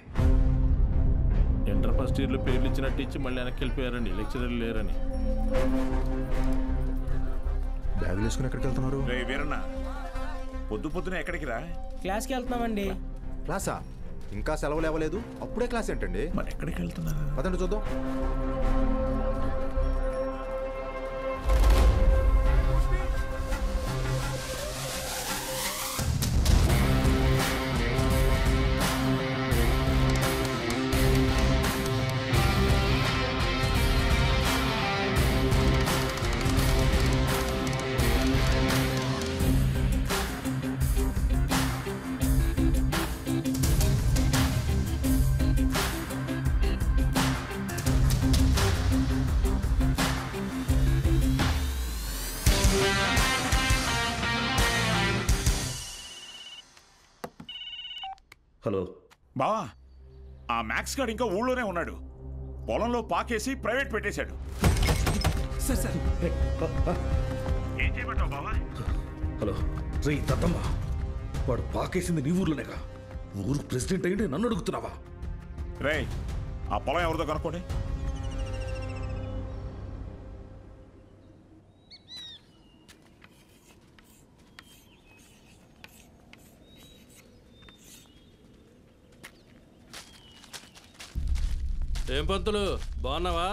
ఇంటర్ ఫస్ట్ ఇయర్లో పేర్లు ఇచ్చినట్టు ఇచ్చి మళ్ళీ వెనక్కి వెళ్ళిపోయారండి, లెక్చరర్లు లేరని. బ్యాగులు వేసుకుని ఎక్కడికి వెళ్తున్నారు? వీరన్న, పొద్దు పొద్దున ఎక్కడికి రా? క్లాస్కి వెళ్తున్నామండి. క్లాసా? ఇంకా సెలవులు ఇవ్వలేదు, అప్పుడే క్లాస్ ఏంటండి? మరి ఎక్కడికి వెళ్తున్నారు? పదండి చూద్దాం. హలో బావా, ఆ మ్యాక్స్ గార్డ్ ఇంకా ఊళ్ళోనే ఉన్నాడు. పొలంలో పాకేసి ప్రైవేట్ పెట్టేశాడు. ఏం చేయమంటావు బావా? హలో రే తద్దమ్మ, వాడు పాకేసింది నీ ఊర్లోనేగా. ఊరు ప్రెసిడెంట్ అయ్యింటే నన్ను అడుగుతున్నావా? రే, ఆ పొలం ఎవరిదో కనుక్కోండి. ఏం పంతులు, బాగున్నావా?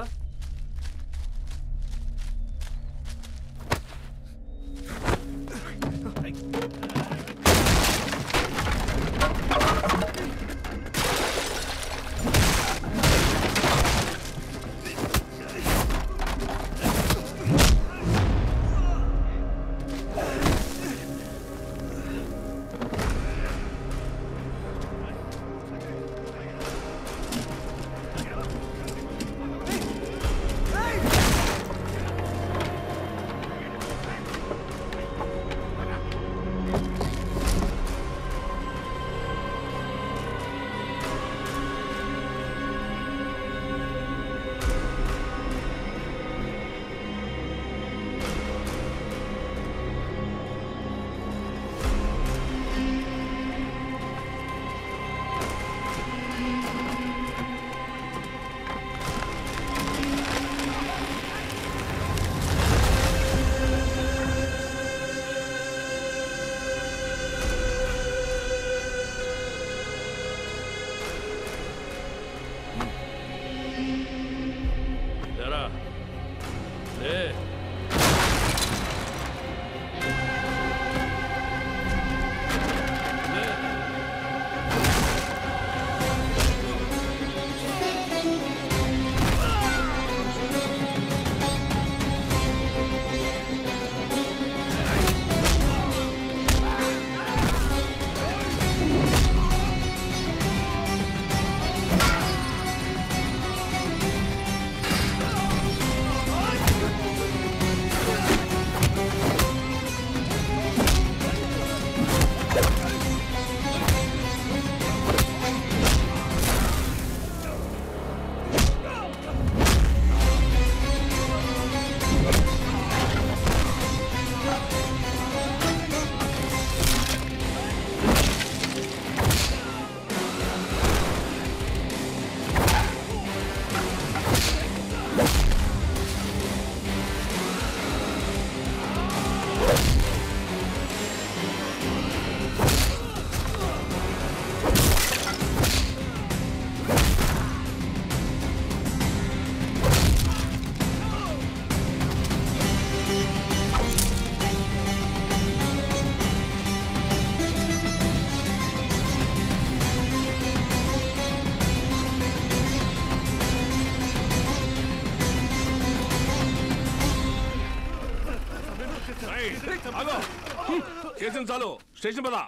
చాలు స్టేషన్ పద.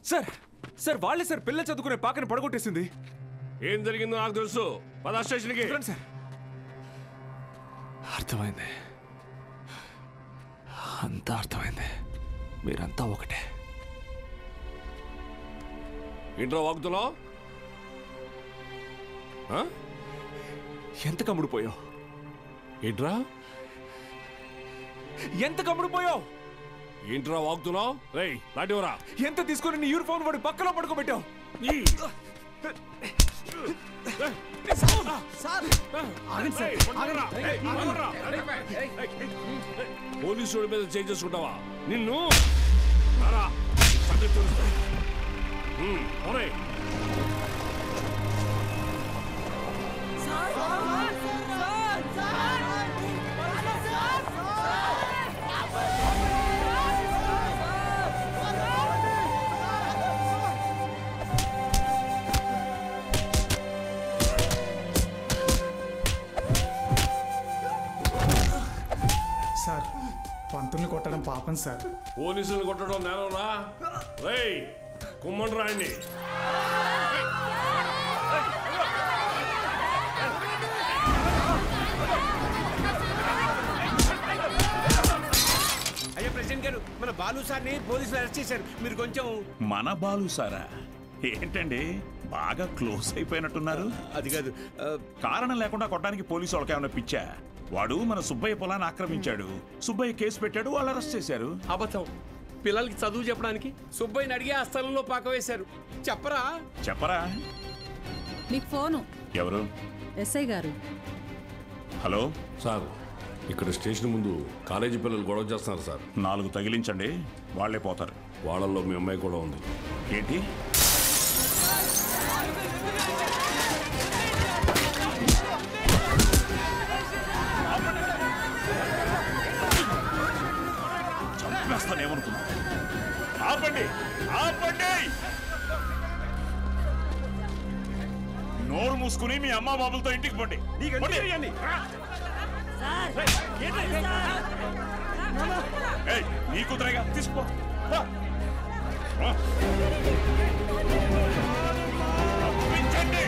సార్ సార్ వాళ్ళే సార్ పిల్లలు చదువుకునే పాకని పడగొట్టేసింది. ఏం జరిగిందో నాకు తెలుసు. పద స్టేషన్కి. సార్ అర్థమైంది, అంతా అర్థమైంది. మీరంతా ఒకటే. ఇంట్లో వాగుతున్నావు? ఎంత కమ్ముడుపోయావు? ఏంట్రా ఎంత కమ్ముడుపోయావు? ఏంట్రా వాగుతున్నావు? రేయ్ లాంటివరా ఎంత తీసుకొని నీ యూనిఫామ్ వాడి పక్కలో పడుకోబెట్టావు? పోలీసు మీద చేంజ్ చేసుకుంటావా? నిన్ను సార్, పంతుల్ని కొట్టడం పాపం సార్. పోలీసులు కొట్టడం నేనరా? రేయ్ కుమ్మని రాయండి. అయ్యా ప్రెసిడెంట్ గారు, మన బాలు సార్ని పోలీసులు అరెస్ట్ చేశారు. మీరు కొంచెం. మన బాలు సారా? ఏంటండి బాగా క్లోజ్ అయిపోయినట్టున్నారు? అది కాదు, కారణం లేకుండా కొట్టడానికి పోలీసు వాళ్ళకి ఏమైనా పిచ్చా? వాడు మన సుబ్బయ్య పొలాన్ని ఆక్రమించాడు, సుబ్బయ్య కేసు పెట్టాడు, వాళ్ళు అరెస్ట్ చేశారు. అబద్ధం. పిల్లలకి చదువు చెప్పడానికి సుబ్బయ్యని అడిగి ఆ స్థలంలో పాక వేశారు. చెప్పరా? నీకు ఫోను. ఎవరు? ఎస్ఐ గారు. హలో సార్, ఇక్కడ స్టేషన్ ముందు కాలేజీ పిల్లలు గొడవ చేస్తున్నారు సార్. 4 తగిలించండి, వాళ్లే పోతారు. వాళ్ళల్లో మీ అమ్మాయి కూడా ఉంది. ఏంటి? చంపేస్తానేమనుకున్నా? ఆపండి! నోరు మూసుకుని మీ అమ్మ బాబులతో ఇంటికి పోండి. నీ కూతురేగా, తీసుకో. పంపించండి.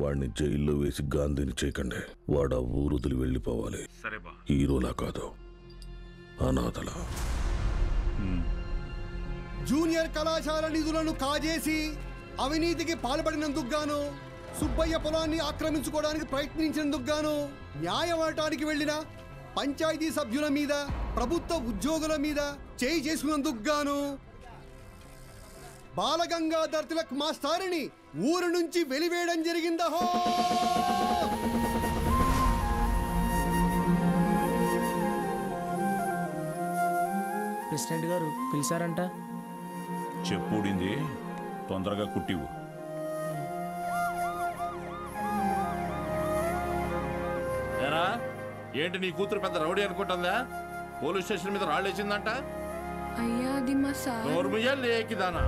వాడిని జైల్లో వేసి గాంధీని చేయకండి. వాడు ఆ ఊరుదులు వెళ్ళిపోవాలి. హీరోలా కాదు, అనాథలా. జూనియర్ కళాశాల నిధులను కాజేసి అవినీతికి పాల్పడినందుకు గాను, సుబ్బయ్య పొలాన్ని ఆక్రమించుకోవడానికి ప్రయత్నించినందుకు గాను, న్యాయం అడటానికి వెళ్లిన పంచాయతీ సభ్యుల మీద, ప్రభుత్వ ఉద్యోగుల మీద చేయి చేసుకున్నందుకు గాను బాలగంగాధర్ తిలక్ మాస్టారిని ఊరు నుంచి వెలివేయడం జరిగిందహో. ప్రెసిడెంట్ గారు పిలిచారంట. చెప్పుడింది, తొందరగా కుట్టివు. ఏరా, ఏంటి నీ కూతురు పెద్ద రౌడీ అనుకుంటుందా? పోలీస్ స్టేషన్ మీద రాళ్ళేసిందంట. అయ్యా అది మా సార్. నోర్ముయ్యాలి లేకిదానా?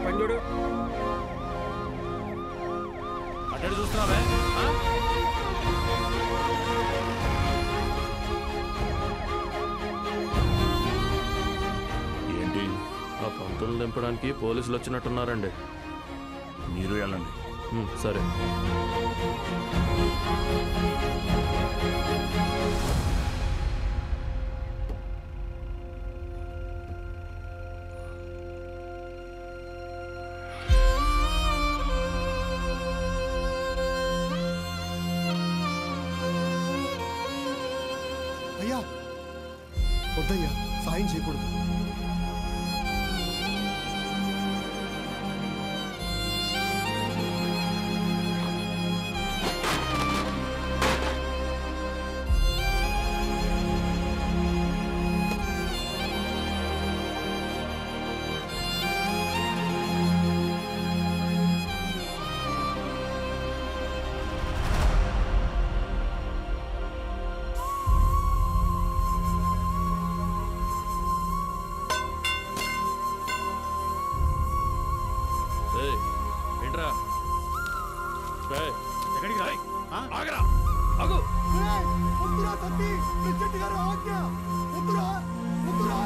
పని చూడు. అటు చూస్తున్నావే? ఏంటి? ఆ పంతులు దింపడానికి పోలీసులు వచ్చినట్టున్నారండి. మీరు వెళ్ళండి. సరే. అయ్యా వద్దయ్యా, సాయం చేయకూడదు. ఏంట్రా? ఎక్కడికి రాయ్? ఆగరా! ఆగు! వద్దురా తత్తి! ప్రెసిడెంట్ గారు ఆజ్ఞ! వద్దురా! వద్దురా!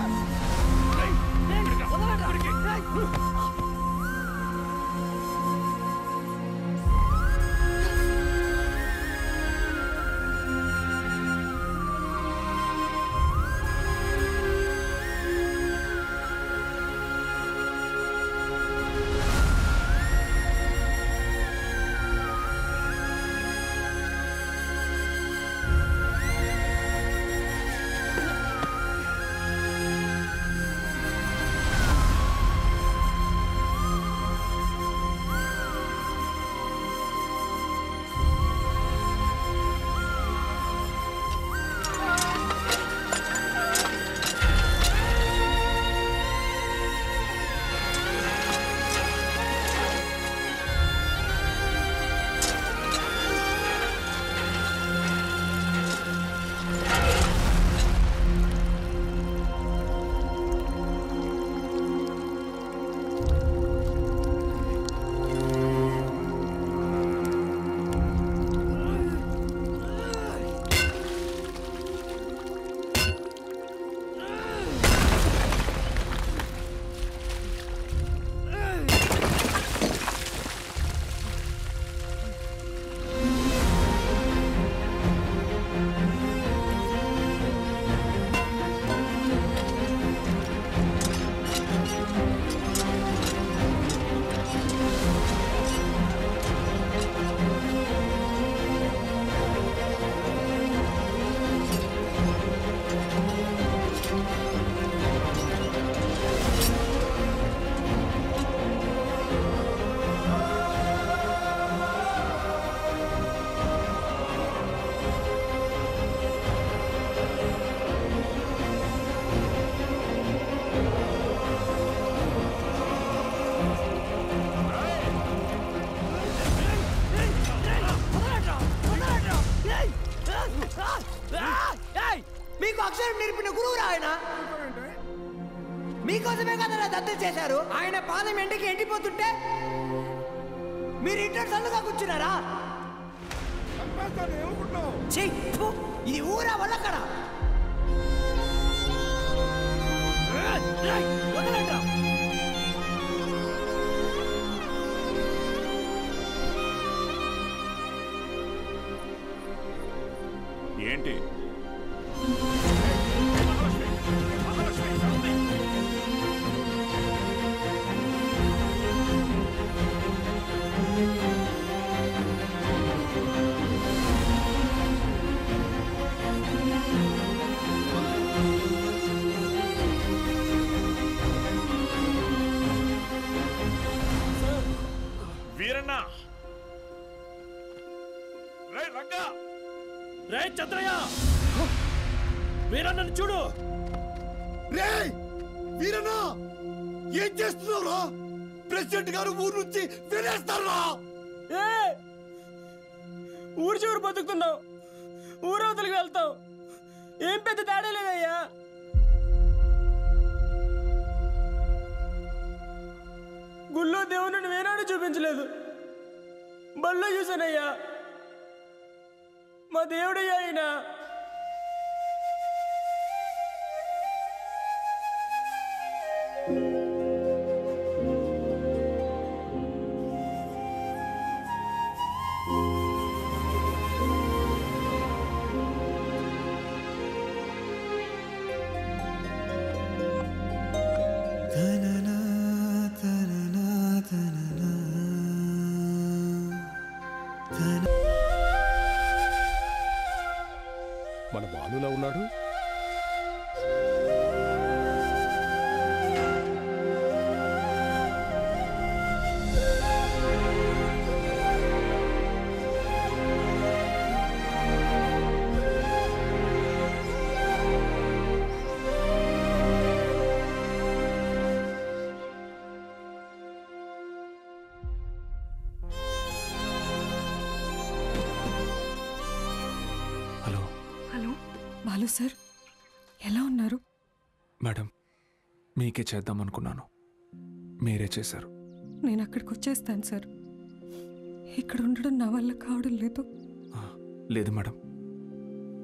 ఆయన మీకోసమే కదా దత్తత చేశారు. ఆయన పాదం ఎండకి ఎండిపోతుంటే మీరు ఇంట్లో చల్లుగా కూర్చున్నారా? ఇది ఊరా వల్లక్కడ వదలండి. ఏంటి వీరన్న రే రంగా రే చంద్రయ్య వీరన్నను చూడు. రే వీరన్న ఏం చేస్తున్నావురా? ప్రెసిడెంట్ గారు ఊరు నుంచి వెళ్ళేస్తారా? ఊరు చివరి బతుకుతున్నావు, ఊరవతలికి వెళ్తావు. ఏం పెద్ద తేడా లేదయ్యా. గుళ్ళో దేవుని వేనాడు చూపించలేదు, బళ్ళో చూశానయ్యా. మా దేవుడయ్యా ఆయన. మన బాలులా ఉన్నాడు. బాలు సార్ ఎలా ఉన్నారు? మేడం మీకే చేద్దాం అనుకున్నాను, మీరే చేశారు. నేను అక్కడికి వచ్చేస్తాను సార్. ఇక్కడ ఉండడం నా వల్ల కావడం లేదు. లేదు మేడం,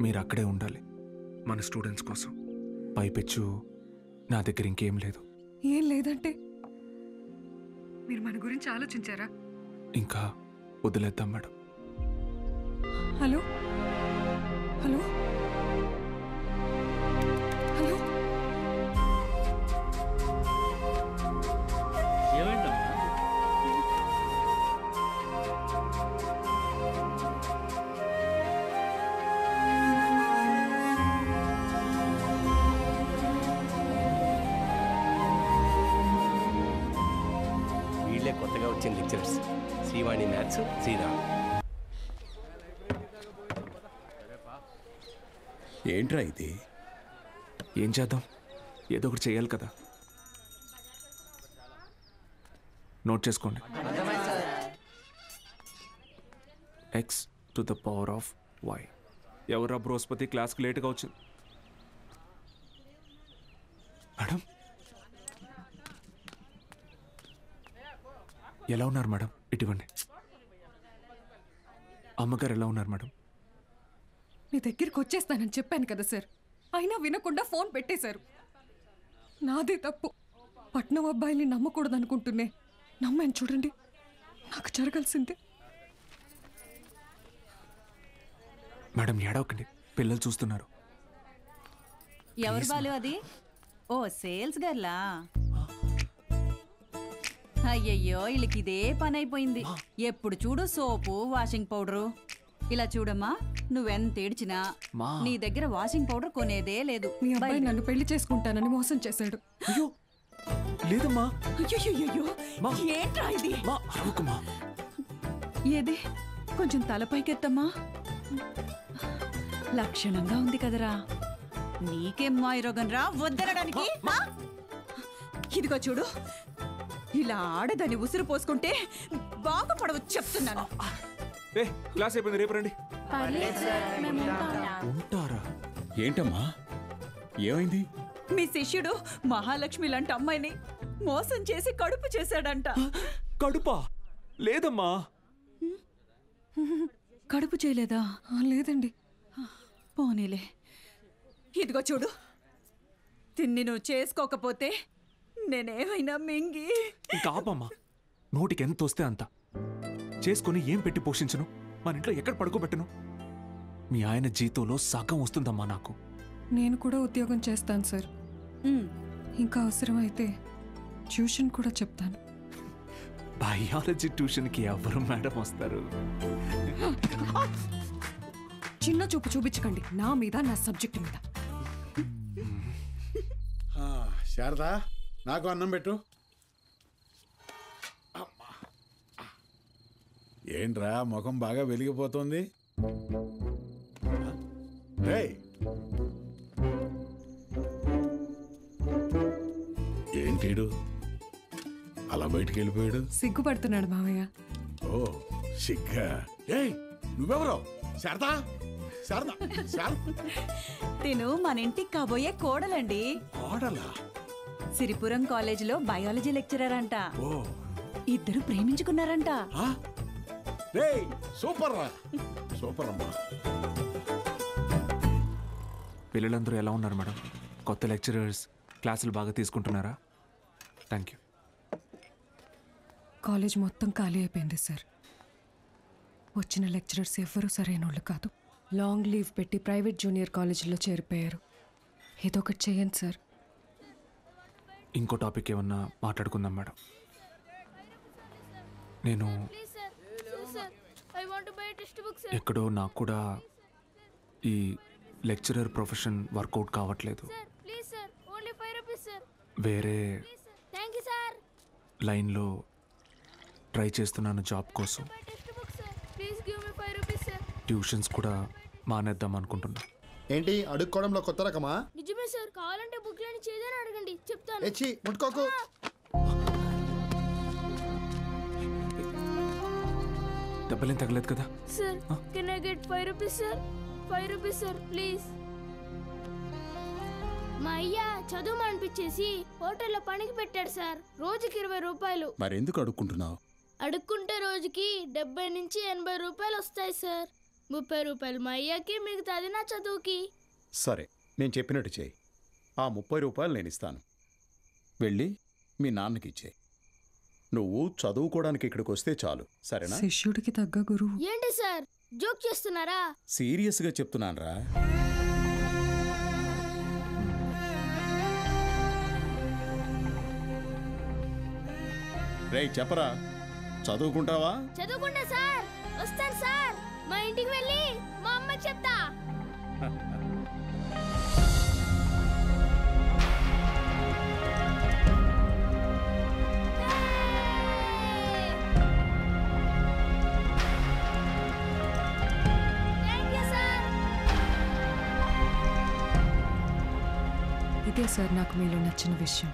మీరు అక్కడే ఉండాలి మన స్టూడెంట్స్ కోసం. పైపెచ్చు నా దగ్గర ఇంకేం లేదు. ఏం లేదంటే మీరు మన గురించి ఆలోచించారా? ఇంకా వదిలేద్దాం మేడం. హలో హలో హలో వీళ్ళే కొత్తగా వచ్చిన లెక్చరర్స్, శ్రీవాణి మ్యాథ్స్, శ్రీరామ్. ఏంట్రా ఇది? ఏం చేద్దాం, ఏదో ఒకటి చేయాలి కదా. నోట్ చేసుకోండి. x to the power of y. ఎవరా బృహస్పతి క్లాస్కి లేట్గా వచ్చింది? మేడం ఎలా ఉన్నారు మేడం? ఇటువంటి అమ్మగారు ఎలా ఉన్నారు మేడం? మీ దగ్గరికి వచ్చేస్తానని చెప్పాను కదా సార్, అయినా వినకుండా ఫోన్ పెట్టేశారు. నాదే తప్పు. పట్నం అబ్బాయిని నమ్మకూడదు అనుకుంటున్నే నమ్మాను. చూడండి, నాకు జరగాల్సిందే. మేడం ఏడవకండి, పిల్లలు చూస్తున్నారు. ఎవరు బాలు అది? ఓ సేల్స్ గర్లా? అయ్యయ్యో, వీళ్ళకి ఇదే పని అయిపోయింది. ఎప్పుడు చూడు సోపు, వాషింగ్ పౌడరు. ఇలా చూడమ్మా, నువ్వెంత ఏడ్చినా నీ దగ్గర వాషింగ్ పౌడర్ కొనేదే లేదు. మీ అబ్బాయి నన్ను పెళ్లి చేసుకుంటానని మోసం చేశాడు. అయ్యో లేదమ్మా. అయ్యో ఏంట్రా ఇది? ఏది కొంచెం తలపైకెత్తమ్మా. లక్షణంగా ఉంది కదరా. నీకేం మాయరోగం రా వద్దనడానికి? ఇదిగో చూడు, ఇలా ఆడదని ఉసురు పోసుకుంటే బాగుపడవచ్చు చెప్తున్నాను. క్లాస్ అయిపోయింది, రేపు రండి. ఏంటమ్మా ఏమైంది? మీ శిష్యుడు మహాలక్ష్మి లాంటి అమ్మాయిని మోసం చేసి కడుపు చేశాడంట. కడుపా? లేదమ్మా. కడుపు చేయలేదా? లేదండి. పోనీలే. ఇదిగో చూడు, తిన్ని నువ్వు చేసుకోకపోతే నేనేమైనా మింగి. ఇంకా ఆపమ్మా. నోటికి ఎంత వస్తే అంత చేసుకుని ఏం పెట్టి పోషించను? మన ఇంట్లో ఎక్కడ పడుకోబెట్టను? మీ ఆయన జీతంలో సగం వస్తుందమ్మా నాకు. నేను కూడా ఉద్యోగం చేస్తాను సార్. ఇంకా అవసరమైతే ట్యూషన్ కూడా చెప్తాను. బయాలజీ ట్యూషన్కి ఎవరు మేడం వస్తారు? చిన్న చూపు చూపించకండి నా మీద, నా సబ్జెక్ట్ మీద. శారదా, నాకు అన్నం పెట్టు. ఏంట్రా ముఖం బాగా వెలిగిపోతుంది? ఏంటీడు అలా బయటికి వెళ్ళిపోయాడు? సిగ్గుపడుతున్నాడు మావయ్య. ఓ సిగ్గా? ఏయ్ నువ్వెవరో? శారదా, శారదా, తిను మన ఇంటికి కాబోయే కోడలండి. కోడలా? సిరిపురం కాలేజీలో బయాలజీ లెక్చరర్ అంట. ఇద్దరు ప్రేమించుకున్నారంట. సూపర్ రా, సూపర్ అమ్మా. పిల్లలందరూ ఎలా ఉన్నారు మేడం? కొత్త లెక్చరర్స్ క్లాసులు బాగా తీసుకుంటున్నారా? Thank you. కాలేజ్ మొత్తం ఖాళీ అయిపోయింది సార్. వచ్చిన లెక్చరర్స్ ఎవ్వరూ సరైన వాళ్ళు కాదు. లాంగ్ లీవ్ పెట్టి ప్రైవేట్ జూనియర్ కాలేజీలో చేరిపోయారు. ఏదో ఒకటి చేయండి సార్. ఇంకో టాపిక్ ఏమన్నా మాట్లాడుకుందాం మేడం. నేను ఎక్కడో నాకు కూడా ఈ లెక్చరర్ ప్రొఫెషన్ వర్కౌట్ కావట్లేదు. వేరే లైన్లో ట్రై చేస్తున్నాను జాబ్ కోసం. ట్యూషన్స్ కూడా మానేద్దాం అనుకుంటున్నా. ఏంటి అడుక్కోవడంలో కొత్త రకమా? నిజమే సార్, కావాలంటే బుక్లని చేదని అడగండి, చెప్తాను. ఎచ్చి ముట్టుకోకు. దెబ్బలేం తగలేదు కదా? Sir can I get 5 rupees sir? 5 rupees sir please. మా అయ్య చదువు మానిపించేసి హోటల్లో పనికి పెట్టాడు సార్. రోజుకి 20 రూపాయలు. మరెందుకు అడుక్కుంటున్నావు? అడుక్కుంటే రోజుకి 70 నుంచి 80 రూపాయలు వస్తాయి సార్. 30 రూపాయలు మా అయ్యకి, మిగతాది నా చదువుకి. సరే, నేను చెప్పినట్టు చేయి. ఆ 30 రూపాయలు నేను ఇస్తాను. వెళ్ళి మీ నాన్నకి ఇచ్చేయి. నువ్వు చదువుకోవడానికి ఇక్కడికి వస్తే చాలు, సరేనా? శిష్యుడికి తగ్గ గురువు. ఏంటి సార్ జోక్ చేస్తున్నారా? సీరియస్గా చెప్తున్నానురా. రేయ్ చెప్పరా, చదువుకుంటావా? చదువుకుంటా సార్. వస్తాను సార్. మా ఇంటికి వెళ్ళి మా అమ్మకి చెప్తా. ఇదే సార్ నాకు మీలో నచ్చిన విషయం.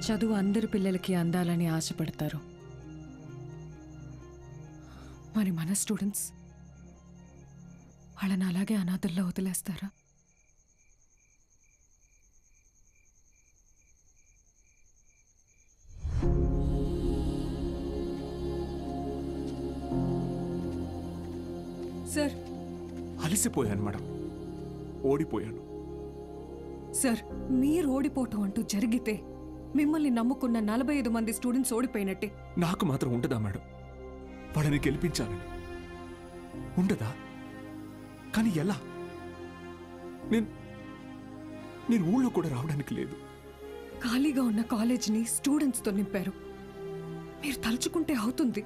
చదువు అందరి పిల్లలకి అందాలని ఆశపడతారు. మరి మన స్టూడెంట్స్ వాళ్ళని అలాగే అనాథల్లో వదిలేస్తారా? సార్ అలసిపోయాను మేడం, ఓడిపోయాను. సార్ మీరు ఓడిపోవటం అంటూ జరిగితే మిమ్మల్ని నమ్ముకున్న 45 మంది స్టూడెంట్స్ ఓడిపోయినట్టే. నాకు మాత్రం ఉండదా మేడం? వాళ్ళని గెలిపించాలని ఉండదా? కానీ ఎలా? నేను ఊళ్ళో కూడా రావడానికి లేదు. ఖాళీగా ఉన్న కాలేజీని స్టూడెంట్స్తో నింపారు. మీరు తలుచుకుంటే అవుతుంది.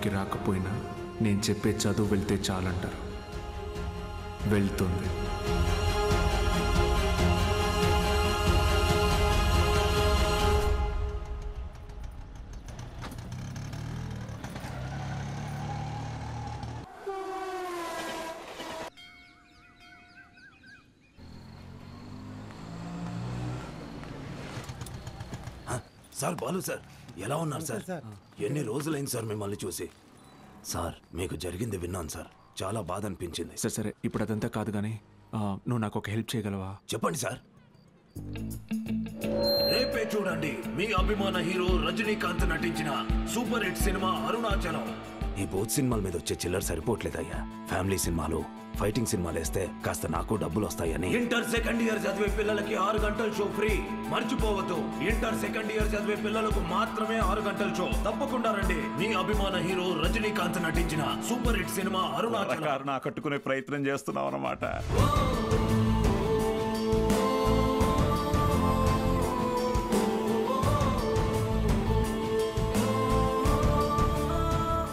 స్కూల్కి రాకపోయినా నేను చెప్పే చదువు వెళ్తే చాలంటారు. వెళ్తుంది. సార్ బాలు సార్ ఎలా ఉన్నారు సార్? ఎన్ని రోజులైంది సార్ మిమ్మల్ని చూసి. సార్ మీకు జరిగింది విన్నాను సార్, చాలా బాధ అనిపించింది. సరే సరే, ఇప్పుడు అదంతా కాదు కానీ నువ్వు నాకు ఒక హెల్ప్ చేయగలవా? చెప్పండి సార్. రేపే చూడండి మీ అభిమాన హీరో రజనీకాంత్ నటించిన సూపర్ హిట్ సినిమా అరుణాచలం. ఈ బోత్ సినిమాల మీద వచ్చే చిల్లర సరిపోవట్లేదయ్యా. ఫ్యామిలీ సినిమాలు, ఫైటింగ్ సినిమాలు వేస్తే కాస్త నాకు డబ్బులు వస్తాయని. ఇంటర్ సెకండ్ ఇయర్ చదివే పిల్లలకి 6 గంటల షో ఫ్రీ. మర్చిపోవద్దు, ఇంటర్ సెకండ్ ఇయర్ చదివే పిల్లలకు మాత్రమే 6 గంటల షో. తప్పకుండా రండి. మీ అభిమాన హీరో రజనీకాంత్ నటించిన సూపర్ హిట్ సినిమా అరుణాచలం. నా కట్టుకునే ప్రయత్నం చేస్తున్నావు అన్నమాట.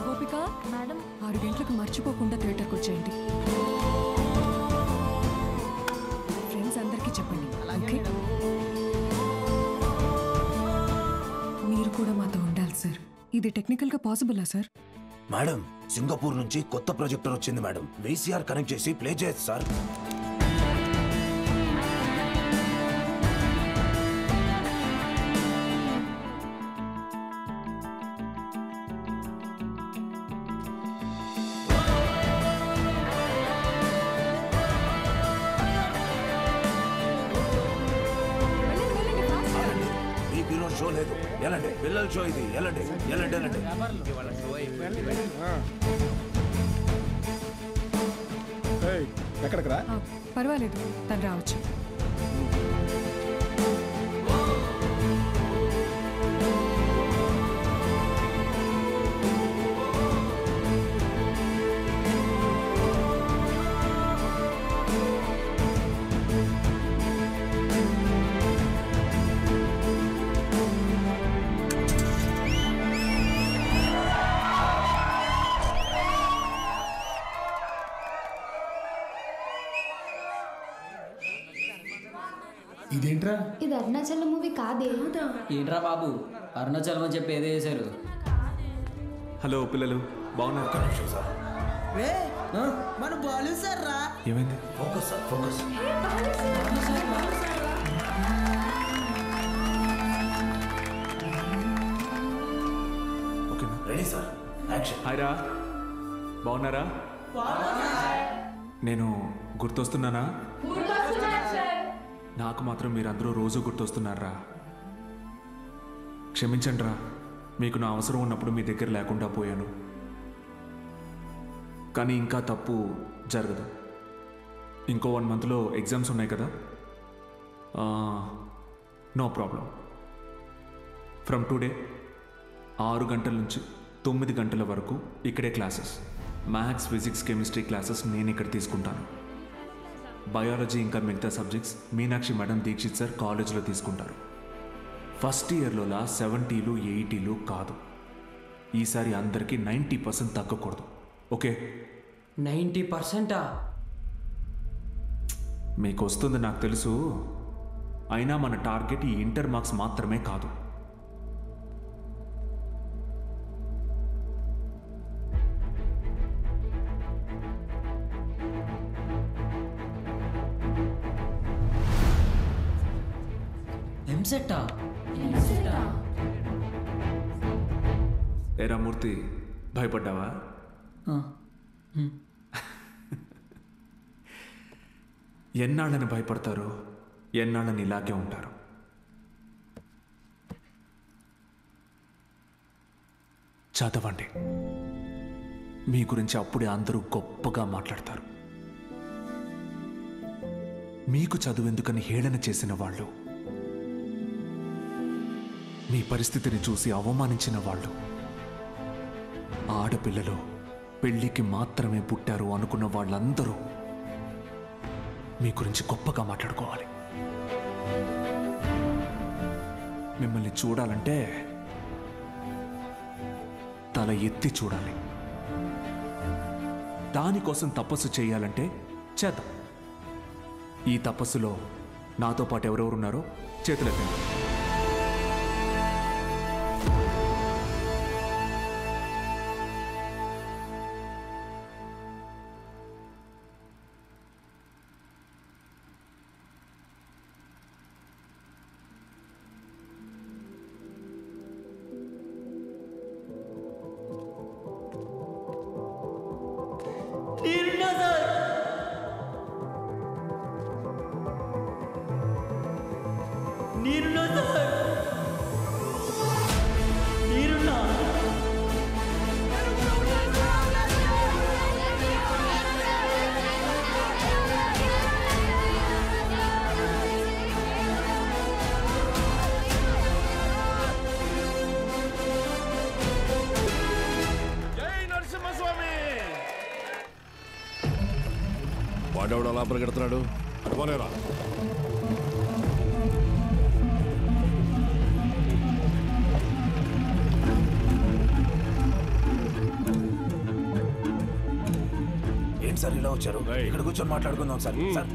గోపిక మేడం, 6 గంటలకు మర్చిపోకుండా థియేటర్కి వచ్చేయండి. ఫ్రెండ్స్ అందరికీ చెప్పండి. ఓకే? మీరు కూడా మాతో ఉండాలి సార్. ఇది టెక్నికల్గా పాసిబులా సార్? మేడం, సింగపూర్ నుంచి కొత్త ప్రొజెక్టర్ వచ్చింది మేడం. VCR కనెక్ట్ చేసి ప్లే చేయొచ్చు సార్. షో లేదు, ఎలాంటి పిల్లల షో ఇది. ఎలాంటి ఎలాంటి ఎలాంటి ఎక్కడికి రా? పర్వాలేదు, తను రావచ్చు. ఇదేంట్రా? ఇది అరుణాచలం మూవీ కాదే. ఏంట్రా బాబు, అరుణాచలం అని చెప్పి ఏదో చేశారు. హలో పిల్లలు, బాగున్నారు? మన బాలు సార్ రా. ఏమైంది? Focus sir, focus. ఓకేనా? Ready sir, action. హాయ్ రా, బాగున్నారా? నేను గుర్తొస్తున్నానా? నాకు మాత్రం మీరందరూ రోజు గుర్తొస్తున్నారా? క్షమించండి రా, మీకు నా అవసరం ఉన్నప్పుడు మీ దగ్గర లేకుండా పోయాను. కానీ ఇంకా తప్పు జరగదు. ఇంకో 1 మంత్లో ఎగ్జామ్స్ ఉన్నాయి కదా. No problem. ఫ్రమ్ టుడే 6 గంటల నుంచి 9 గంటల వరకు ఇక్కడే classes. Maths, physics, chemistry classes నేను ఇక్కడ తీసుకుంటాను. బయాలజీ ఇంకా మిగతా subjects Meenakshi madam, Dixit sir కాలేజీలో తీసుకుంటారు. ఫస్ట్ ఇయర్లోలా 70లు 80లు కాదు. ఈసారి అందరికీ 90% తగ్గకూడదు. ఓకే? 90%? మీకు వస్తుంది నాకు తెలుసు. అయినా మన టార్గెట్ ఈ ఇంటర్ మార్క్స్ మాత్రమే కాదు. ఎంసెట్టా? ఏరా మూర్తి, భయపడ్డావా? ఎన్నాళ్ళని భయపడతారు, ఎన్నాళ్ళని ఇలాగే ఉంటారు. చదవండి. మీ గురించి అప్పుడే అందరూ గొప్పగా మాట్లాడతారు. మీకు చదువెందుకని హేళన చేసిన వాళ్ళు, మీ పరిస్థితిని చూసి అవమానించిన వాళ్ళు, ఆడపిల్లలు పెళ్లికి మాత్రమే పుట్టారు అనుకున్న వాళ్ళందరూ మీ గురించి గొప్పగా మాట్లాడుకోవాలి. మిమ్మల్ని చూడాలంటే తల ఎత్తి చూడాలి. దానికోసం తపస్సు చేయాలంటే చేద్దాం. ఈ తపస్సులో నాతో పాటు ఎవరెవరున్నారో చేతులెత్తండి. వాడెవడు అలా పరిగెడుతున్నాడు? అడుకోనేరా. ఏంటి సార్ ఇలా వచ్చారు? ఇక్కడ కూర్చొని మాట్లాడుకుందాం సార్. సార్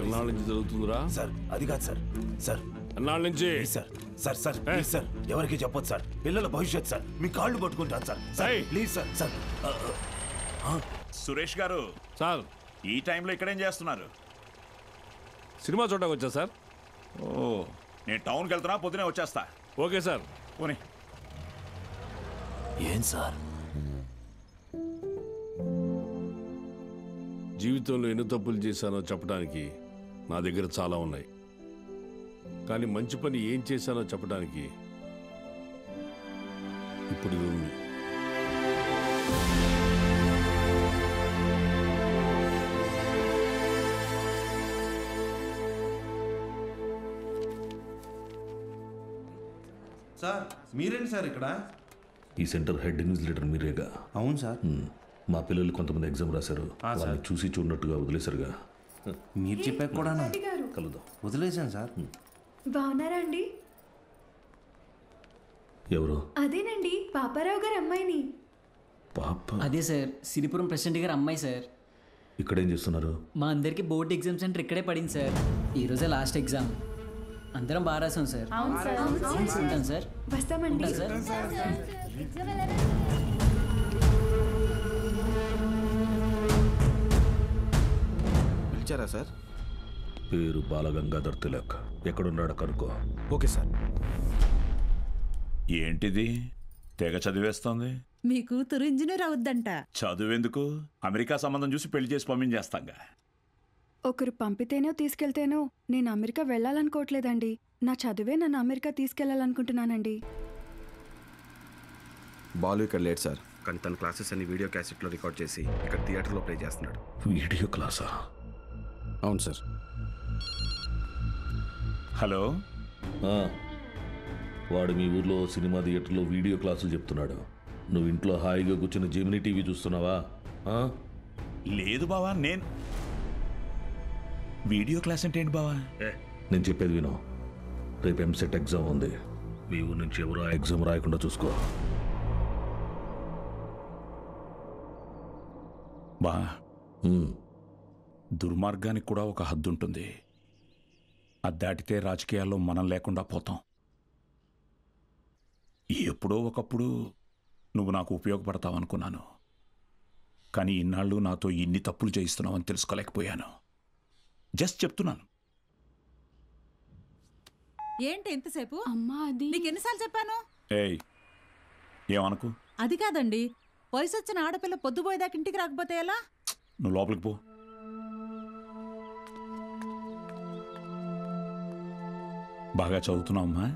ఎన్నాళ్ళ నుంచి జరుగుతుందిరా? సార్ అది కాదు సార్. సార్ ఎన్నాళ్ళ నుంచి? Sir sir sir please sir, ఎవరికి చెప్పొద్దు సార్. పిల్లల భవిష్యత్ సార్. మీ కాళ్ళు పట్టుకుంటాను sir. Sir please sir. Sir Suresh గారు సార్ ఈ టైంలో ఇక్కడేం చేస్తున్నారు? సినిమా చూడడానికి వచ్చా సార్. ఓ నేను టౌన్కి వెళ్తున్నా, పొద్దునే వచ్చేస్తా. Okay sir. పోనీ. ఏం సార్? జీవితంలో ఎన్ని తప్పులు చేశానో చెప్పడానికి నా దగ్గర చాలా ఉన్నాయి. కానీ మంచి పని ఏం చేశానో చెప్పడానికి ఇప్పుడు ఇది ఉంది. సార్ మీరేంటి సార్ ఇక్కడ? ఈ సెంటర్ హెడ్ ఇన్విజిలేటర్ మీరేగా? అవును సార్. మా పిల్లలు కొంతమంది ఎగ్జామ్ రాశారు. వాళ్ళని చూసి చూడనట్టుగా వదిలేశారుగా. మీరు చెప్పాక కూడా కలుద్దాం. వదిలేశాను సార్. బాగున్నారా అండి? ఎవరు? అదేనండి పాపారావు గారు అమ్మాయిని. పాప? అదే సార్, సిరిపురం ప్రెసిడెంట్ గారు అమ్మాయి సార్. ఇక్కడేం చేస్తున్నారు? మా అందరికి బోర్డ్ ఎగ్జామ్ సెంటర్ ఇక్కడే పడింది సార్. ఈరోజే లాస్ట్ ఎగ్జామ్. అందరం బాగా రాసాం సార్. ఉంటాను సార్. వస్తామండి సార్. పిలిచారా సార్? పేరు బాలగంగాధర్ తిలక్. ఎక్కడున్నాడో కనుక్కో. Okay sir. ఏంటిది తెగ చదివేస్తోంది? మీ కూతురు ఇంజనీర్ అవుద్దంట. చదువెందుకు? అమెరికా సంబంధం చూసి పెళ్లి చేసి పంపించేస్తాంగా. ఒకరు పంపితేనో తీసుకెళ్తేనో నేను అమెరికా వెళ్ళాలనుకోవట్లేదండి. నా చదువే నన్ను అమెరికా తీసుకెళ్లాలనుకుంటున్నానండి. బాలు ఇక్కడ లేట్ సార్, కానీ తన క్లాసెస్ అన్ని వీడియో క్యాసెట్లో రికార్డ్ చేసి ఇక్కడ థియేటర్లో ప్లే చేస్తున్నాడు. వీడియో క్లాసా? అవును సార్. హలో, వాడు మీ ఊర్లో సినిమా థియేటర్లో వీడియో క్లాసులు చెప్తున్నాడు. నువ్వు ఇంట్లో హాయిగా కూర్చుని జెమినీ టీవీ చూస్తున్నావా? లేదు బావా. నేను వీడియో క్లాస్ అంటే ఏంటి బావా? నేను చెప్పేది విను. రేపు ఎంసెట్ ఎగ్జామ్ ఉంది. మీ ఊరు నుంచి ఎవరు ఆ ఎగ్జామ్ రాయకుండా చూసుకో. బా, దుర్మార్గానికి కూడా ఒక హద్దు ఉంటుంది. అది దాటితే రాజకీయాల్లో మనం లేకుండా పోతాం. ఎప్పుడో ఒకప్పుడు నువ్వు నాకు ఉపయోగపడతావు అనుకున్నాను, కానీ ఇన్నాళ్ళు నాతో ఇన్ని తప్పులు చేయిస్తున్నావని తెలుసుకోలేకపోయాను. జస్ట్ చెప్తున్నాను. ఏంటి ఎంతసేపు? అమ్మా అది నీకు ఎన్నిసార్లు చెప్పాను? ఏయ్, ఏమనుకు? అది కాదండి, వయసు వచ్చిన ఆడపిల్ల పొద్దుపోయేదాకా ఇంటికి రాకపోతే ఎలా? నువ్వు లోపలికి పో. బాగా చదువుతున్నావమ్మా?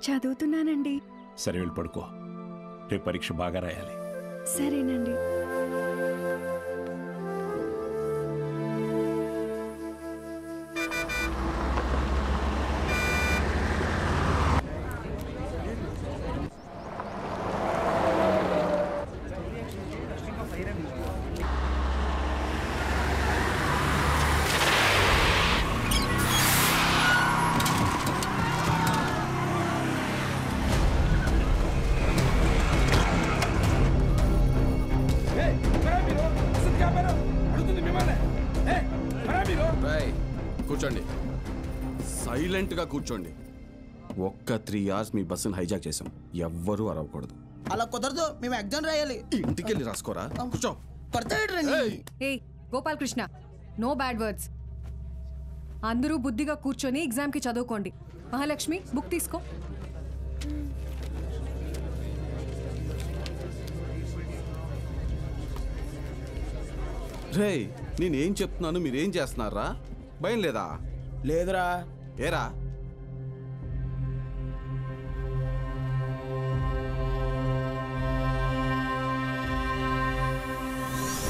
చదువుతున్నానండి. సరే, వెళ్ళి పడుకో. రేపు పరీక్ష బాగా రాయాలి. సరేనండి. సైలెంట్గా కూర్చోండి. ఒక్క 3 hours మీ బస్సును హైజాక్ చేసాం. ఎవ్వరూ అరవకూడదు. అలా కుదరదు, మేము ఎగ్జామ్ రాయాలి. ఇంటికి వెళ్ళి రాసుకోరా. కూర్చో. ఏ Gopal Krishna, no bad words. అందరూ బుద్ధిగా కూర్చొని ఎగ్జామ్కి చదువుకోండి. మహాలక్ష్మి, బుక్ తీసుకో. రే, నేనేం చెప్తున్నాను మీరేం చేస్తున్నారా? భయం లేదా? లేదురా. ఏరా?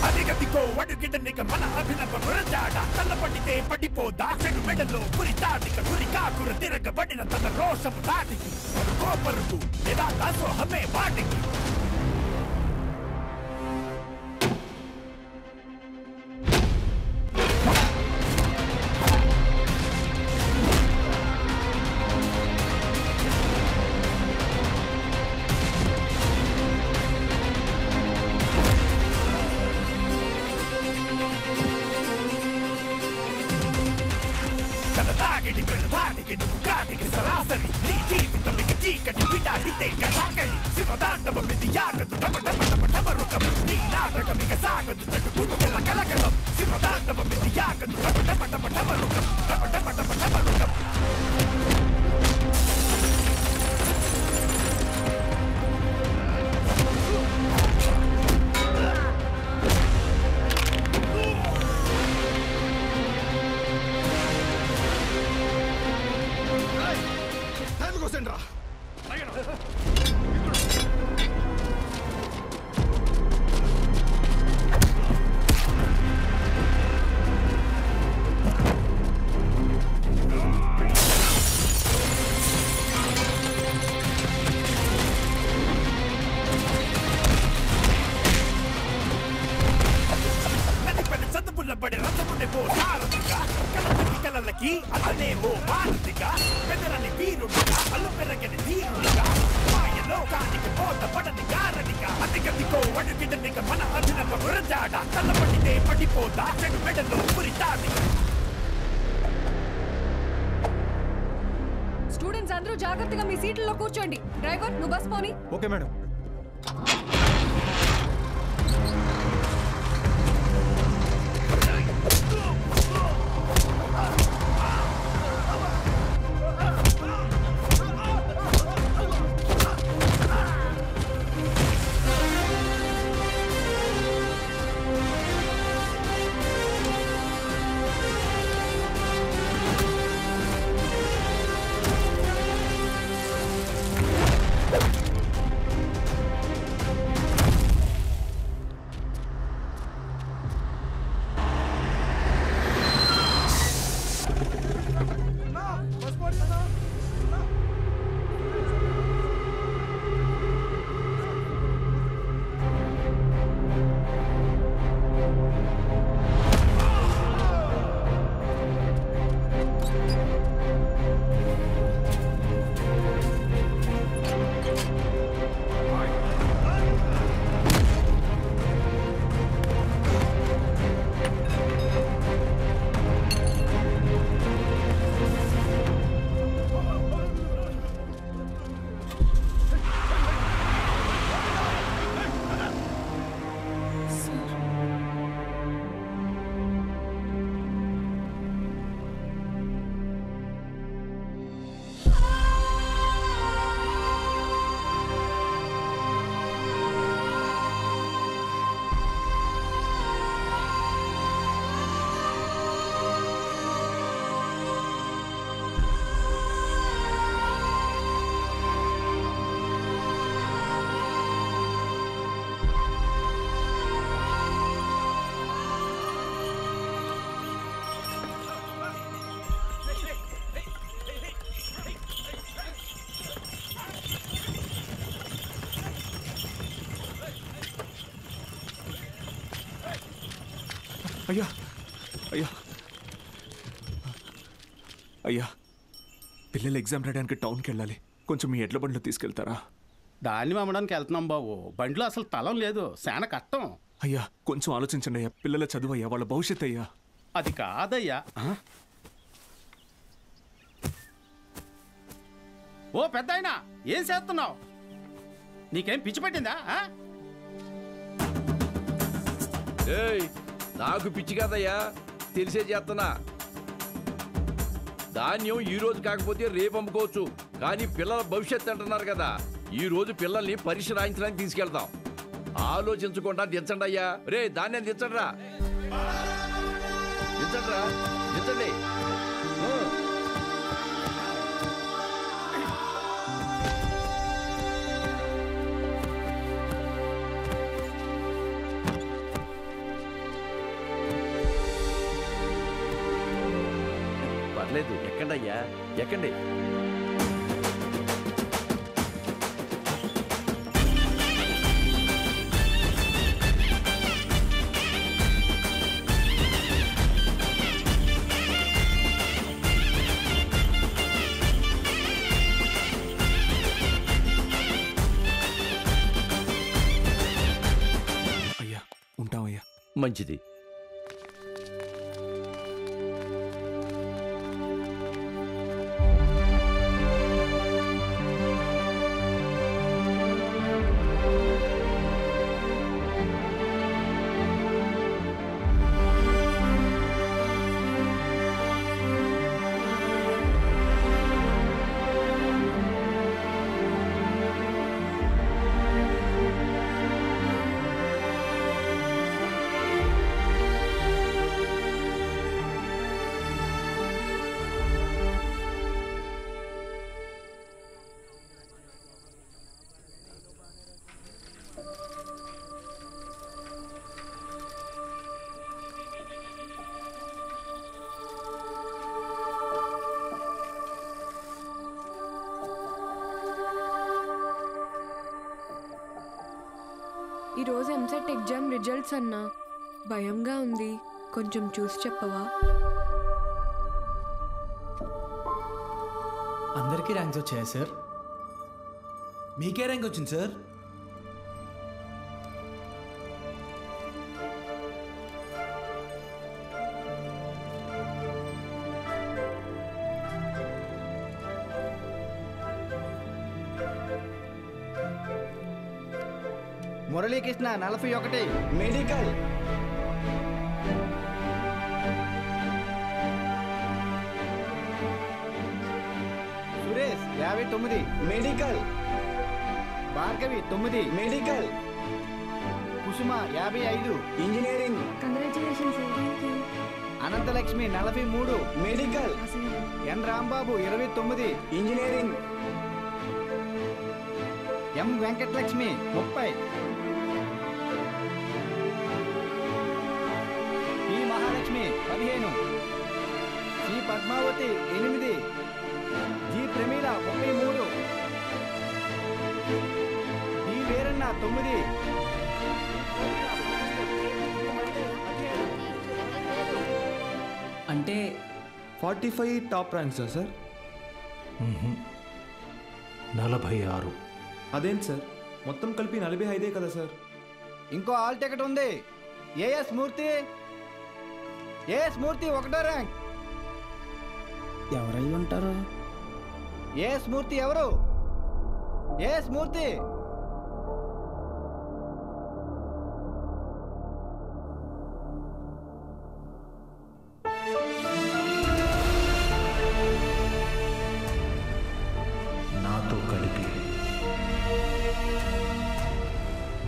అదిగదిగో అడుగిడనిక మన అభినవ గురజాడ తల్లపడితే పడిపోదా చెడు మెడలో పురి తాటిక గురి కాకుర తిరగబడిన తన రోషము దాటికి కోపరుకు లేదా దాసోహమే వాటికి సరాసరి నీ జీవితం చీకటి విడాడితే కసాగలి శివదాండవ విధియాగదు టమటమటమరుకం నీ నాటకం ఇక సాగదు చటుకుల కలకలం శివదాండవ విధియాగదు టమటమటమరుకం టమటమటమరుకం అతనేమో మారుతిగా పెదరని వీరుడిగా అల్లు పెరగని ధీరుడిగా మాయ లోకానికి పోత పడని గారడిగా అతిగతికో అడుగిడనిక మన అభినవ గురజాడ తల్లపడితే పడిపోతా చెడు మెడలో పురి తాటిక. స్టూడెంట్స్ అందరూ జాగ్రత్తగా మీ సీట్లలో కూర్చోండి. డ్రైవర్, నువ్వు బస్ పోని. Okay madam. అయ్యా అయ్యా అయ్యా, పిల్లలు ఎగ్జామ్ రాయడానికి టౌన్కి వెళ్ళాలి. కొంచెం మీ ఎడ్ల బండిలో తీసుకెళ్తారా? దాన్ని అమ్మడానికి వెళ్తున్నాం బాబు. బండిలో అసలు తలం లేదు, శాన కట్టం. అయ్యా కొంచెం ఆలోచించండి అయ్యా. పిల్లల చదువు అయ్యా, వాళ్ళ భవిష్యత్ అయ్యా. అది కాదయ్యా. ఓ పెద్దాయనా, ఏం చేస్తున్నావు? నీకేం పిచ్చి పట్టిందా? నాకు పిచ్చి కాదయ్యా, తెలిసే చేస్తున్నా. ధాన్యం ఈ రోజు కాకపోతే రేపు అమ్ముకోవచ్చు, కానీ పిల్లల భవిష్యత్తు అంటున్నారు కదా, ఈ రోజు పిల్లల్ని పరీక్ష రాయించడానికి తీసుకెళ్తాం. ఆలోచించకుండా దించండి అయ్యా. రే ధాన్యం దించండిరా, దించండిరా, దించండి. పర్లేదు, ఎక్కండి అయ్యా, ఎక్కండి. అయ్యా ఉంటామయ్యా. మంచిది. ఈరోజు ఎంసెట్ ఎగ్జామ్ రిజల్ట్స్ అన్నా, భయంగా ఉంది, కొంచెం చూసి చెప్పవా? అందరికీ ర్యాంక్స్ వచ్చాయా సార్? మీకే ర్యాంక్ వచ్చింది sir? Muralikrishna 41 medical. Suresh 59 medical. Bhargavi 9 medical. Kusuma 55 engineering. Congratulations. Anantalakshmi 43 medical. N Rambabu 29 engineering. M Venkatalakshmi 30. P Mahalakshmi 15. C Padmavathi 8. G Pramila 33. D Veeranna 9. అంటే 45 టాప్ ర్యాంక్సా సార్? 46. అదేంటి సార్, మొత్తం కలిపి 45 కదా సార్? ఇంకో ఆల్ టికెట్ ఉంది. ఏఎస్ మూర్తి. ఏఎస్ మూర్తి 1వ ర్యాంక్. ఎవరై ఉంటారు? ఏఎస్ మూర్తి ఎవరు? ఏఎస్ మూర్తి. నాతో కలిపి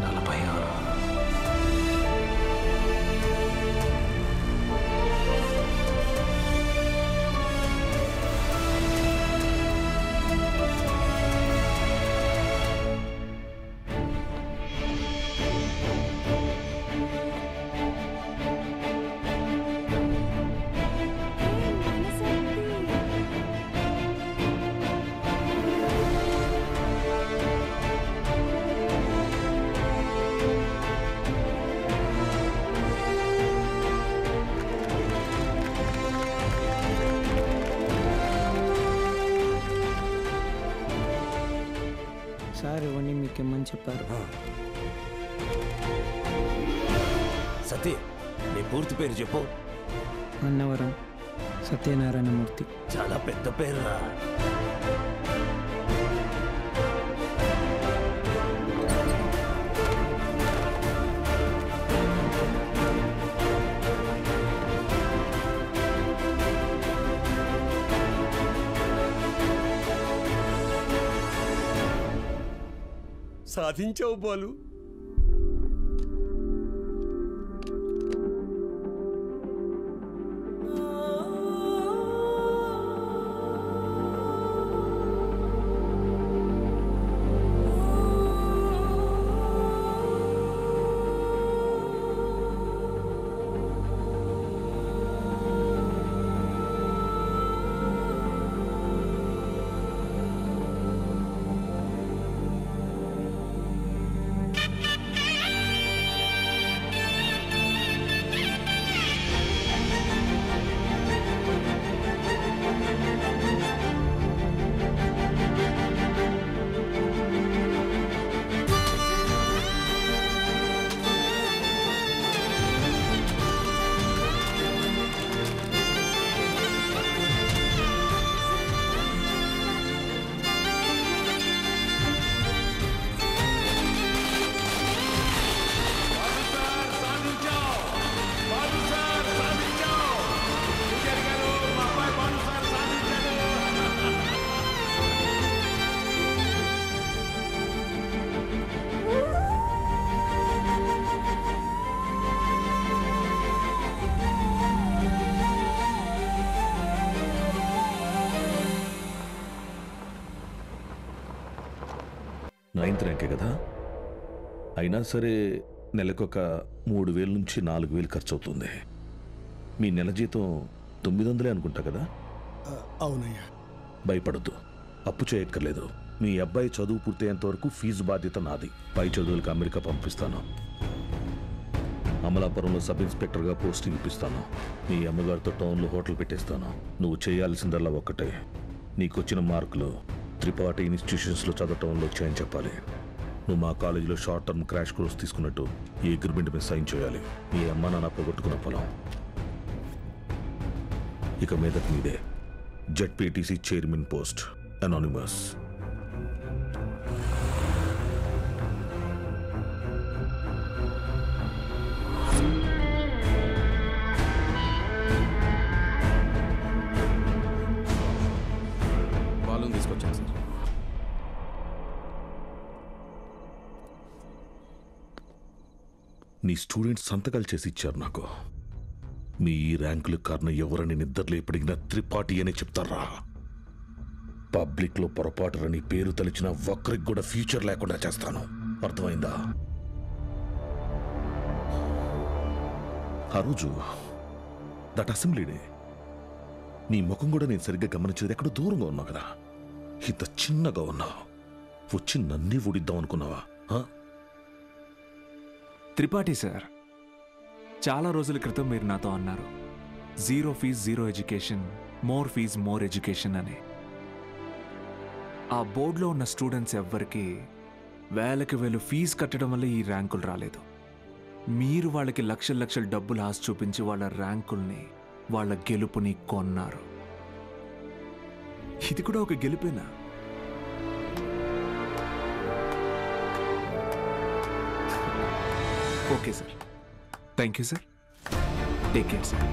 46. సార్ ఇవన్నీ మీకు ఇమ్మని చెప్పారు. సతీ, నీ పూర్తి పేరు చెప్పు. అన్నవరం సత్యనారాయణమూర్తి. చాలా పెద్ద పేరురా. సాధించావు బాలు. నైన్త్ ర్యాంకే కదా, అయినా సరే నెలకొక 3,000 నుంచి 4,000 ఖర్చు అవుతుంది. మీ నెల జీతం 900 అనుకుంటా కదా? అవునయ్యా. భయపడద్దు, అప్పు చేయక్కర్లేదు. మీ అబ్బాయి చదువు పూర్తయ్యేంత వరకు ఫీజు బాధ్యత నాది. పై చదువులకు అమెరికా పంపిస్తాను. అమలాపురంలో సబ్ ఇన్స్పెక్టర్గా పోస్టింగ్ ఇప్పిస్తాను. మీ అమ్మగారితో టౌన్లో హోటల్ పెట్టేస్తాను. నువ్వు చేయాల్సిందల్లా ఒక్కటే, నీకొచ్చిన మార్కులు త్రిపాఠి ఇన్స్టిట్యూషన్స్లో చదవటంలో చేయని చెప్పాలి. నువ్వు మా కాలేజీలో షార్ట్ టర్మ్ క్రాష్ కోర్స్ తీసుకున్నట్టు ఈ అగ్రిమెంట్ మీద సైన్ చేయాలి. మీ అమ్మ నాన్న పోగొట్టుకున్న పొలం ఇక మీదట మీదే. ZPTC chairman post, anonymous. Balloon తీసుకొచ్చాను సార్. నీ స్టూడెంట్స్ సంతకాలు చేసి ఇచ్చారు నాకు. మీ ఈ ర్యాంకులు కారణం ఎవరని నిద్రలో ఎప్పటికినా త్రిపాఠి అనే చెప్తారా? పబ్లిక్లో పొరపాటుని పేరు తలిచిన ఒక్కరికి కూడా ఫ్యూచర్ లేకుండా చేస్తాను. అర్థమైందా? ఆ రోజు దట్ అసెంబ్లీ డే నీ ముఖం కూడా నేను సరిగ్గా గమనించేది. ఎక్కడో దూరంగా ఉన్నావు కదా, ఇంత చిన్నగా ఉన్నావు. వచ్చి నన్నే ఊడిద్దాం అనుకున్నావా? త్రిపాఠి సార్, చాలా రోజుల క్రితం మీరు నాతో అన్నారు, 0 fee 0 education, more fees more education అని. ఆ బోర్డులో ఉన్న స్టూడెంట్స్ ఎవ్వరికి వేలకి వేలు ఫీజు కట్టడం వల్ల ఈ ర్యాంకులు రాలేదు. మీరు వాళ్ళకి లక్షల లక్షల డబ్బులు ఆశ చూపించి వాళ్ళ ర్యాంకుల్ని, వాళ్ళ గెలుపుని కొన్నారు. ఇది కూడా ఒక గెలుపేనా? Okay sir, thank you sir. Take care sir.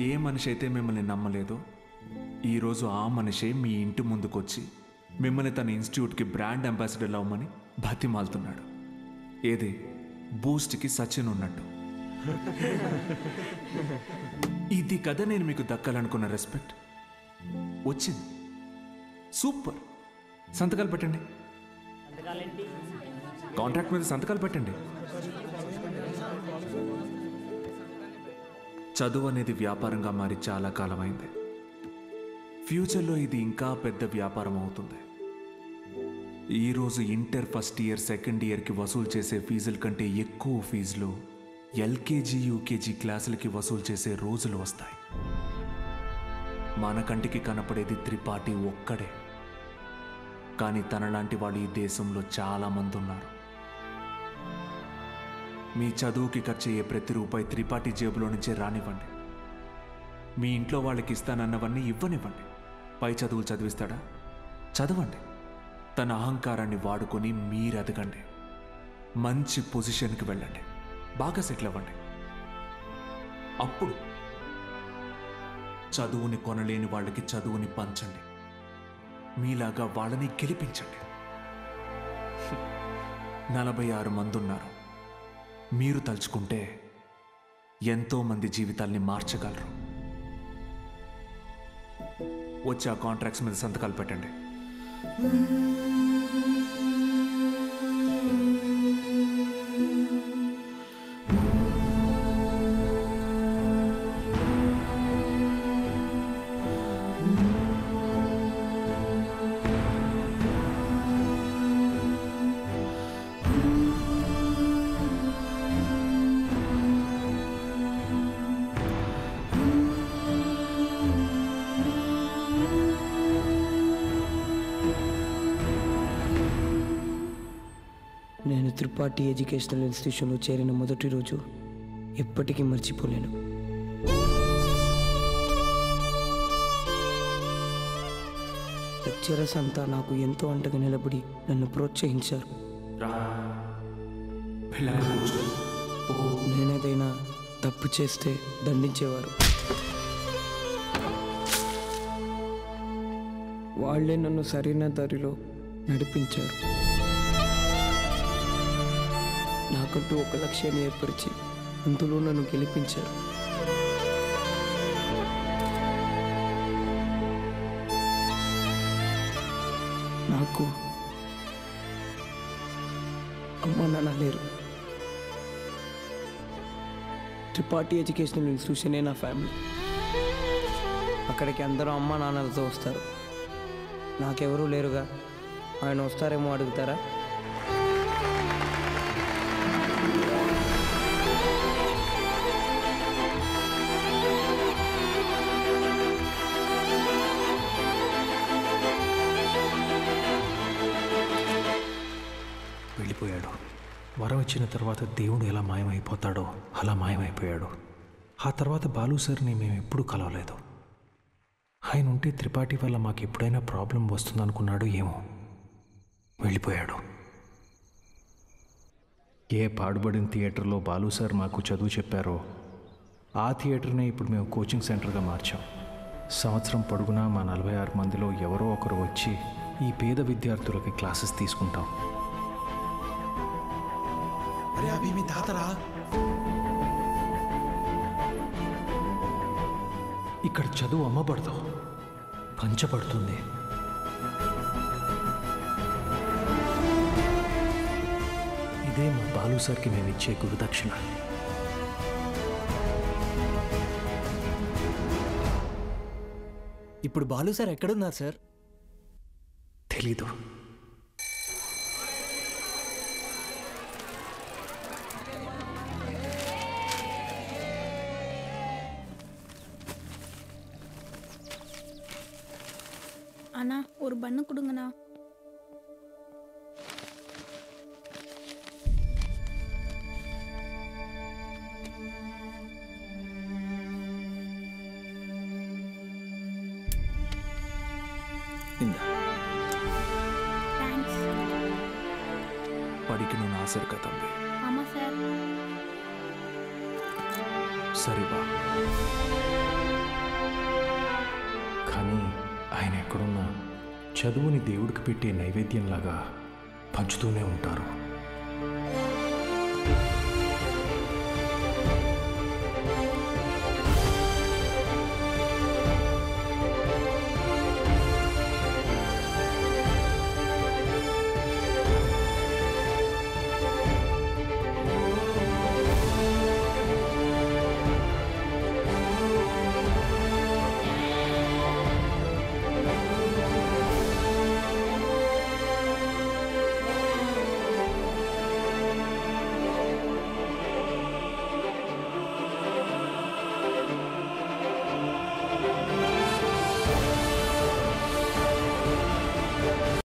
ఏ మనిషి అయితే మిమ్మల్ని నమ్మలేదో, ఈరోజు ఆ మనిషే మీ ఇంటి ముందుకొచ్చి మిమ్మల్ని తన ఇన్స్టిట్యూట్కి బ్రాండ్ అంబాసిడర్ అవ్వమని బతిమాలుతున్నాడు. ఏదే బూస్ట్కి సచిన్ ఉన్నట్టు. ఇది కదా నేను మీకు దక్కాలనుకున్న రెస్పెక్ట్. వచ్చింది. సూపర్. సంతకాలు పెట్టండి. కాంట్రాక్ట్ మీద సంతకాలు పెట్టండి. చదువు అనేది వ్యాపారంగా మారి చాలా కాలమైంది. ఫ్యూచర్లో ఇది ఇంకా పెద్ద వ్యాపారం అవుతుంది. ఈరోజు ఇంటర్ ఫస్ట్ ఇయర్, సెకండ్ ఇయర్కి వసూలు చేసే ఫీజుల కంటే ఎక్కువ ఫీజులు ఎల్కేజీ, యూకేజీ క్లాసులకి వసూలు చేసే రోజులు వస్తాయి. మన కంటికి కనపడేది త్రిపాఠి ఒక్కడే, కానీ తనలాంటి వాళ్ళు ఈ దేశంలో చాలామంది ఉన్నారు. మీ చదువుకి ఖర్చు అయ్యే ప్రతి రూపాయి త్రిపాఠి జేబులో నుంచే రానివ్వండి. మీ ఇంట్లో వాళ్ళకి ఇస్తానన్నవన్నీ ఇవ్వనివ్వండి. పై చదువులు చదివిస్తాడా? చదవండి. తన అహంకారాన్ని వాడుకొని మీరు ఎదగండి. మంచి పొజిషన్కి వెళ్ళండి. బాగా సెటిల్ అవ్వండి. అప్పుడు చదువుని కొనలేని వాళ్ళకి చదువుని పంచండి. మీలాగా వాళ్ళని గెలిపించండి. 46 మంది ఉన్నారు. మీరు తలుచుకుంటే ఎంతో మంది జీవితాల్ని మార్చగలరు. వచ్చి ఆ కాంట్రాక్ట్స్ మీద సంతకాలు పెట్టండి. నేను త్రిపాఠి ఎడ్యుకేషనల్ ఇన్స్టిట్యూషన్లో చేరిన మొదటి రోజు ఎప్పటికీ మర్చిపోలేను. లెక్చరర్స్ అంతా నాకు ఎంతో అంటగా నిలబడి నన్ను ప్రోత్సహించారు. నేనేదైనా తప్పు చేస్తే దండించేవారు. వాళ్ళే నన్ను సరైన దారిలో నడిపించారు. నాకంటూ ఒక లక్ష్యాన్ని ఏర్పరిచి అందులో నన్ను గెలిపించారు. నాకు అమ్మ నాన్న లేరు. త్రిపాఠి ఎడ్యుకేషనల్ ఇన్స్టిట్యూషనే నా ఫ్యామిలీ. అక్కడికి అందరూ అమ్మ నాన్నలతో వస్తారు. నాకెవరూ లేరుగా. ఆయన వస్తారేమో అడుగుతారా? వెళ్ళిపోయాడు. వరం ఇచ్చిన తర్వాత దేవుడు ఎలా మాయమైపోతాడో అలా మాయమైపోయాడు. ఆ తర్వాత బాలు సార్ని మేము ఎప్పుడూ కలవలేదు. ఆయన ఉంటే త్రిపాఠి వల్ల మాకు ఎప్పుడైనా ప్రాబ్లం వస్తుందనుకున్నాడు ఏమో. వెళ్ళిపోయాడు. ఏ పాడుబడిన థియేటర్లో బాలు సార్ మాకు చదువు చెప్పారో ఆ థియేటర్నే ఇప్పుడు మేము కోచింగ్ సెంటర్గా మార్చాం. సంవత్సరం పొడుగునా మా 46 మందిలో ఎవరో ఒకరు వచ్చి ఈ పేద విద్యార్థులకి క్లాసెస్ తీసుకుంటాం. అరే అభి మీ తాతరా. ఇక్కడ చదువు అమ్మబడదు, పంచబడుతుంది. ఇదే మా బాలు సార్కి మేము ఇచ్చే గురుదక్షిణ. ఇప్పుడు బాలు సార్ ఎక్కడున్నారు సార్? తెలీదు. அண்ணா ஒரு பண்ணு கொடுங்கண்ணா. படிக்கணும்னு ஆசை இருக்கா தம்பி? ஆமா சார். సరే బా. కానీ ఆయన ఎక్కడున్నా చదువుని దేవుడికి పెట్టే నైవేద్యంలాగా పంచుతూనే ఉంటారు.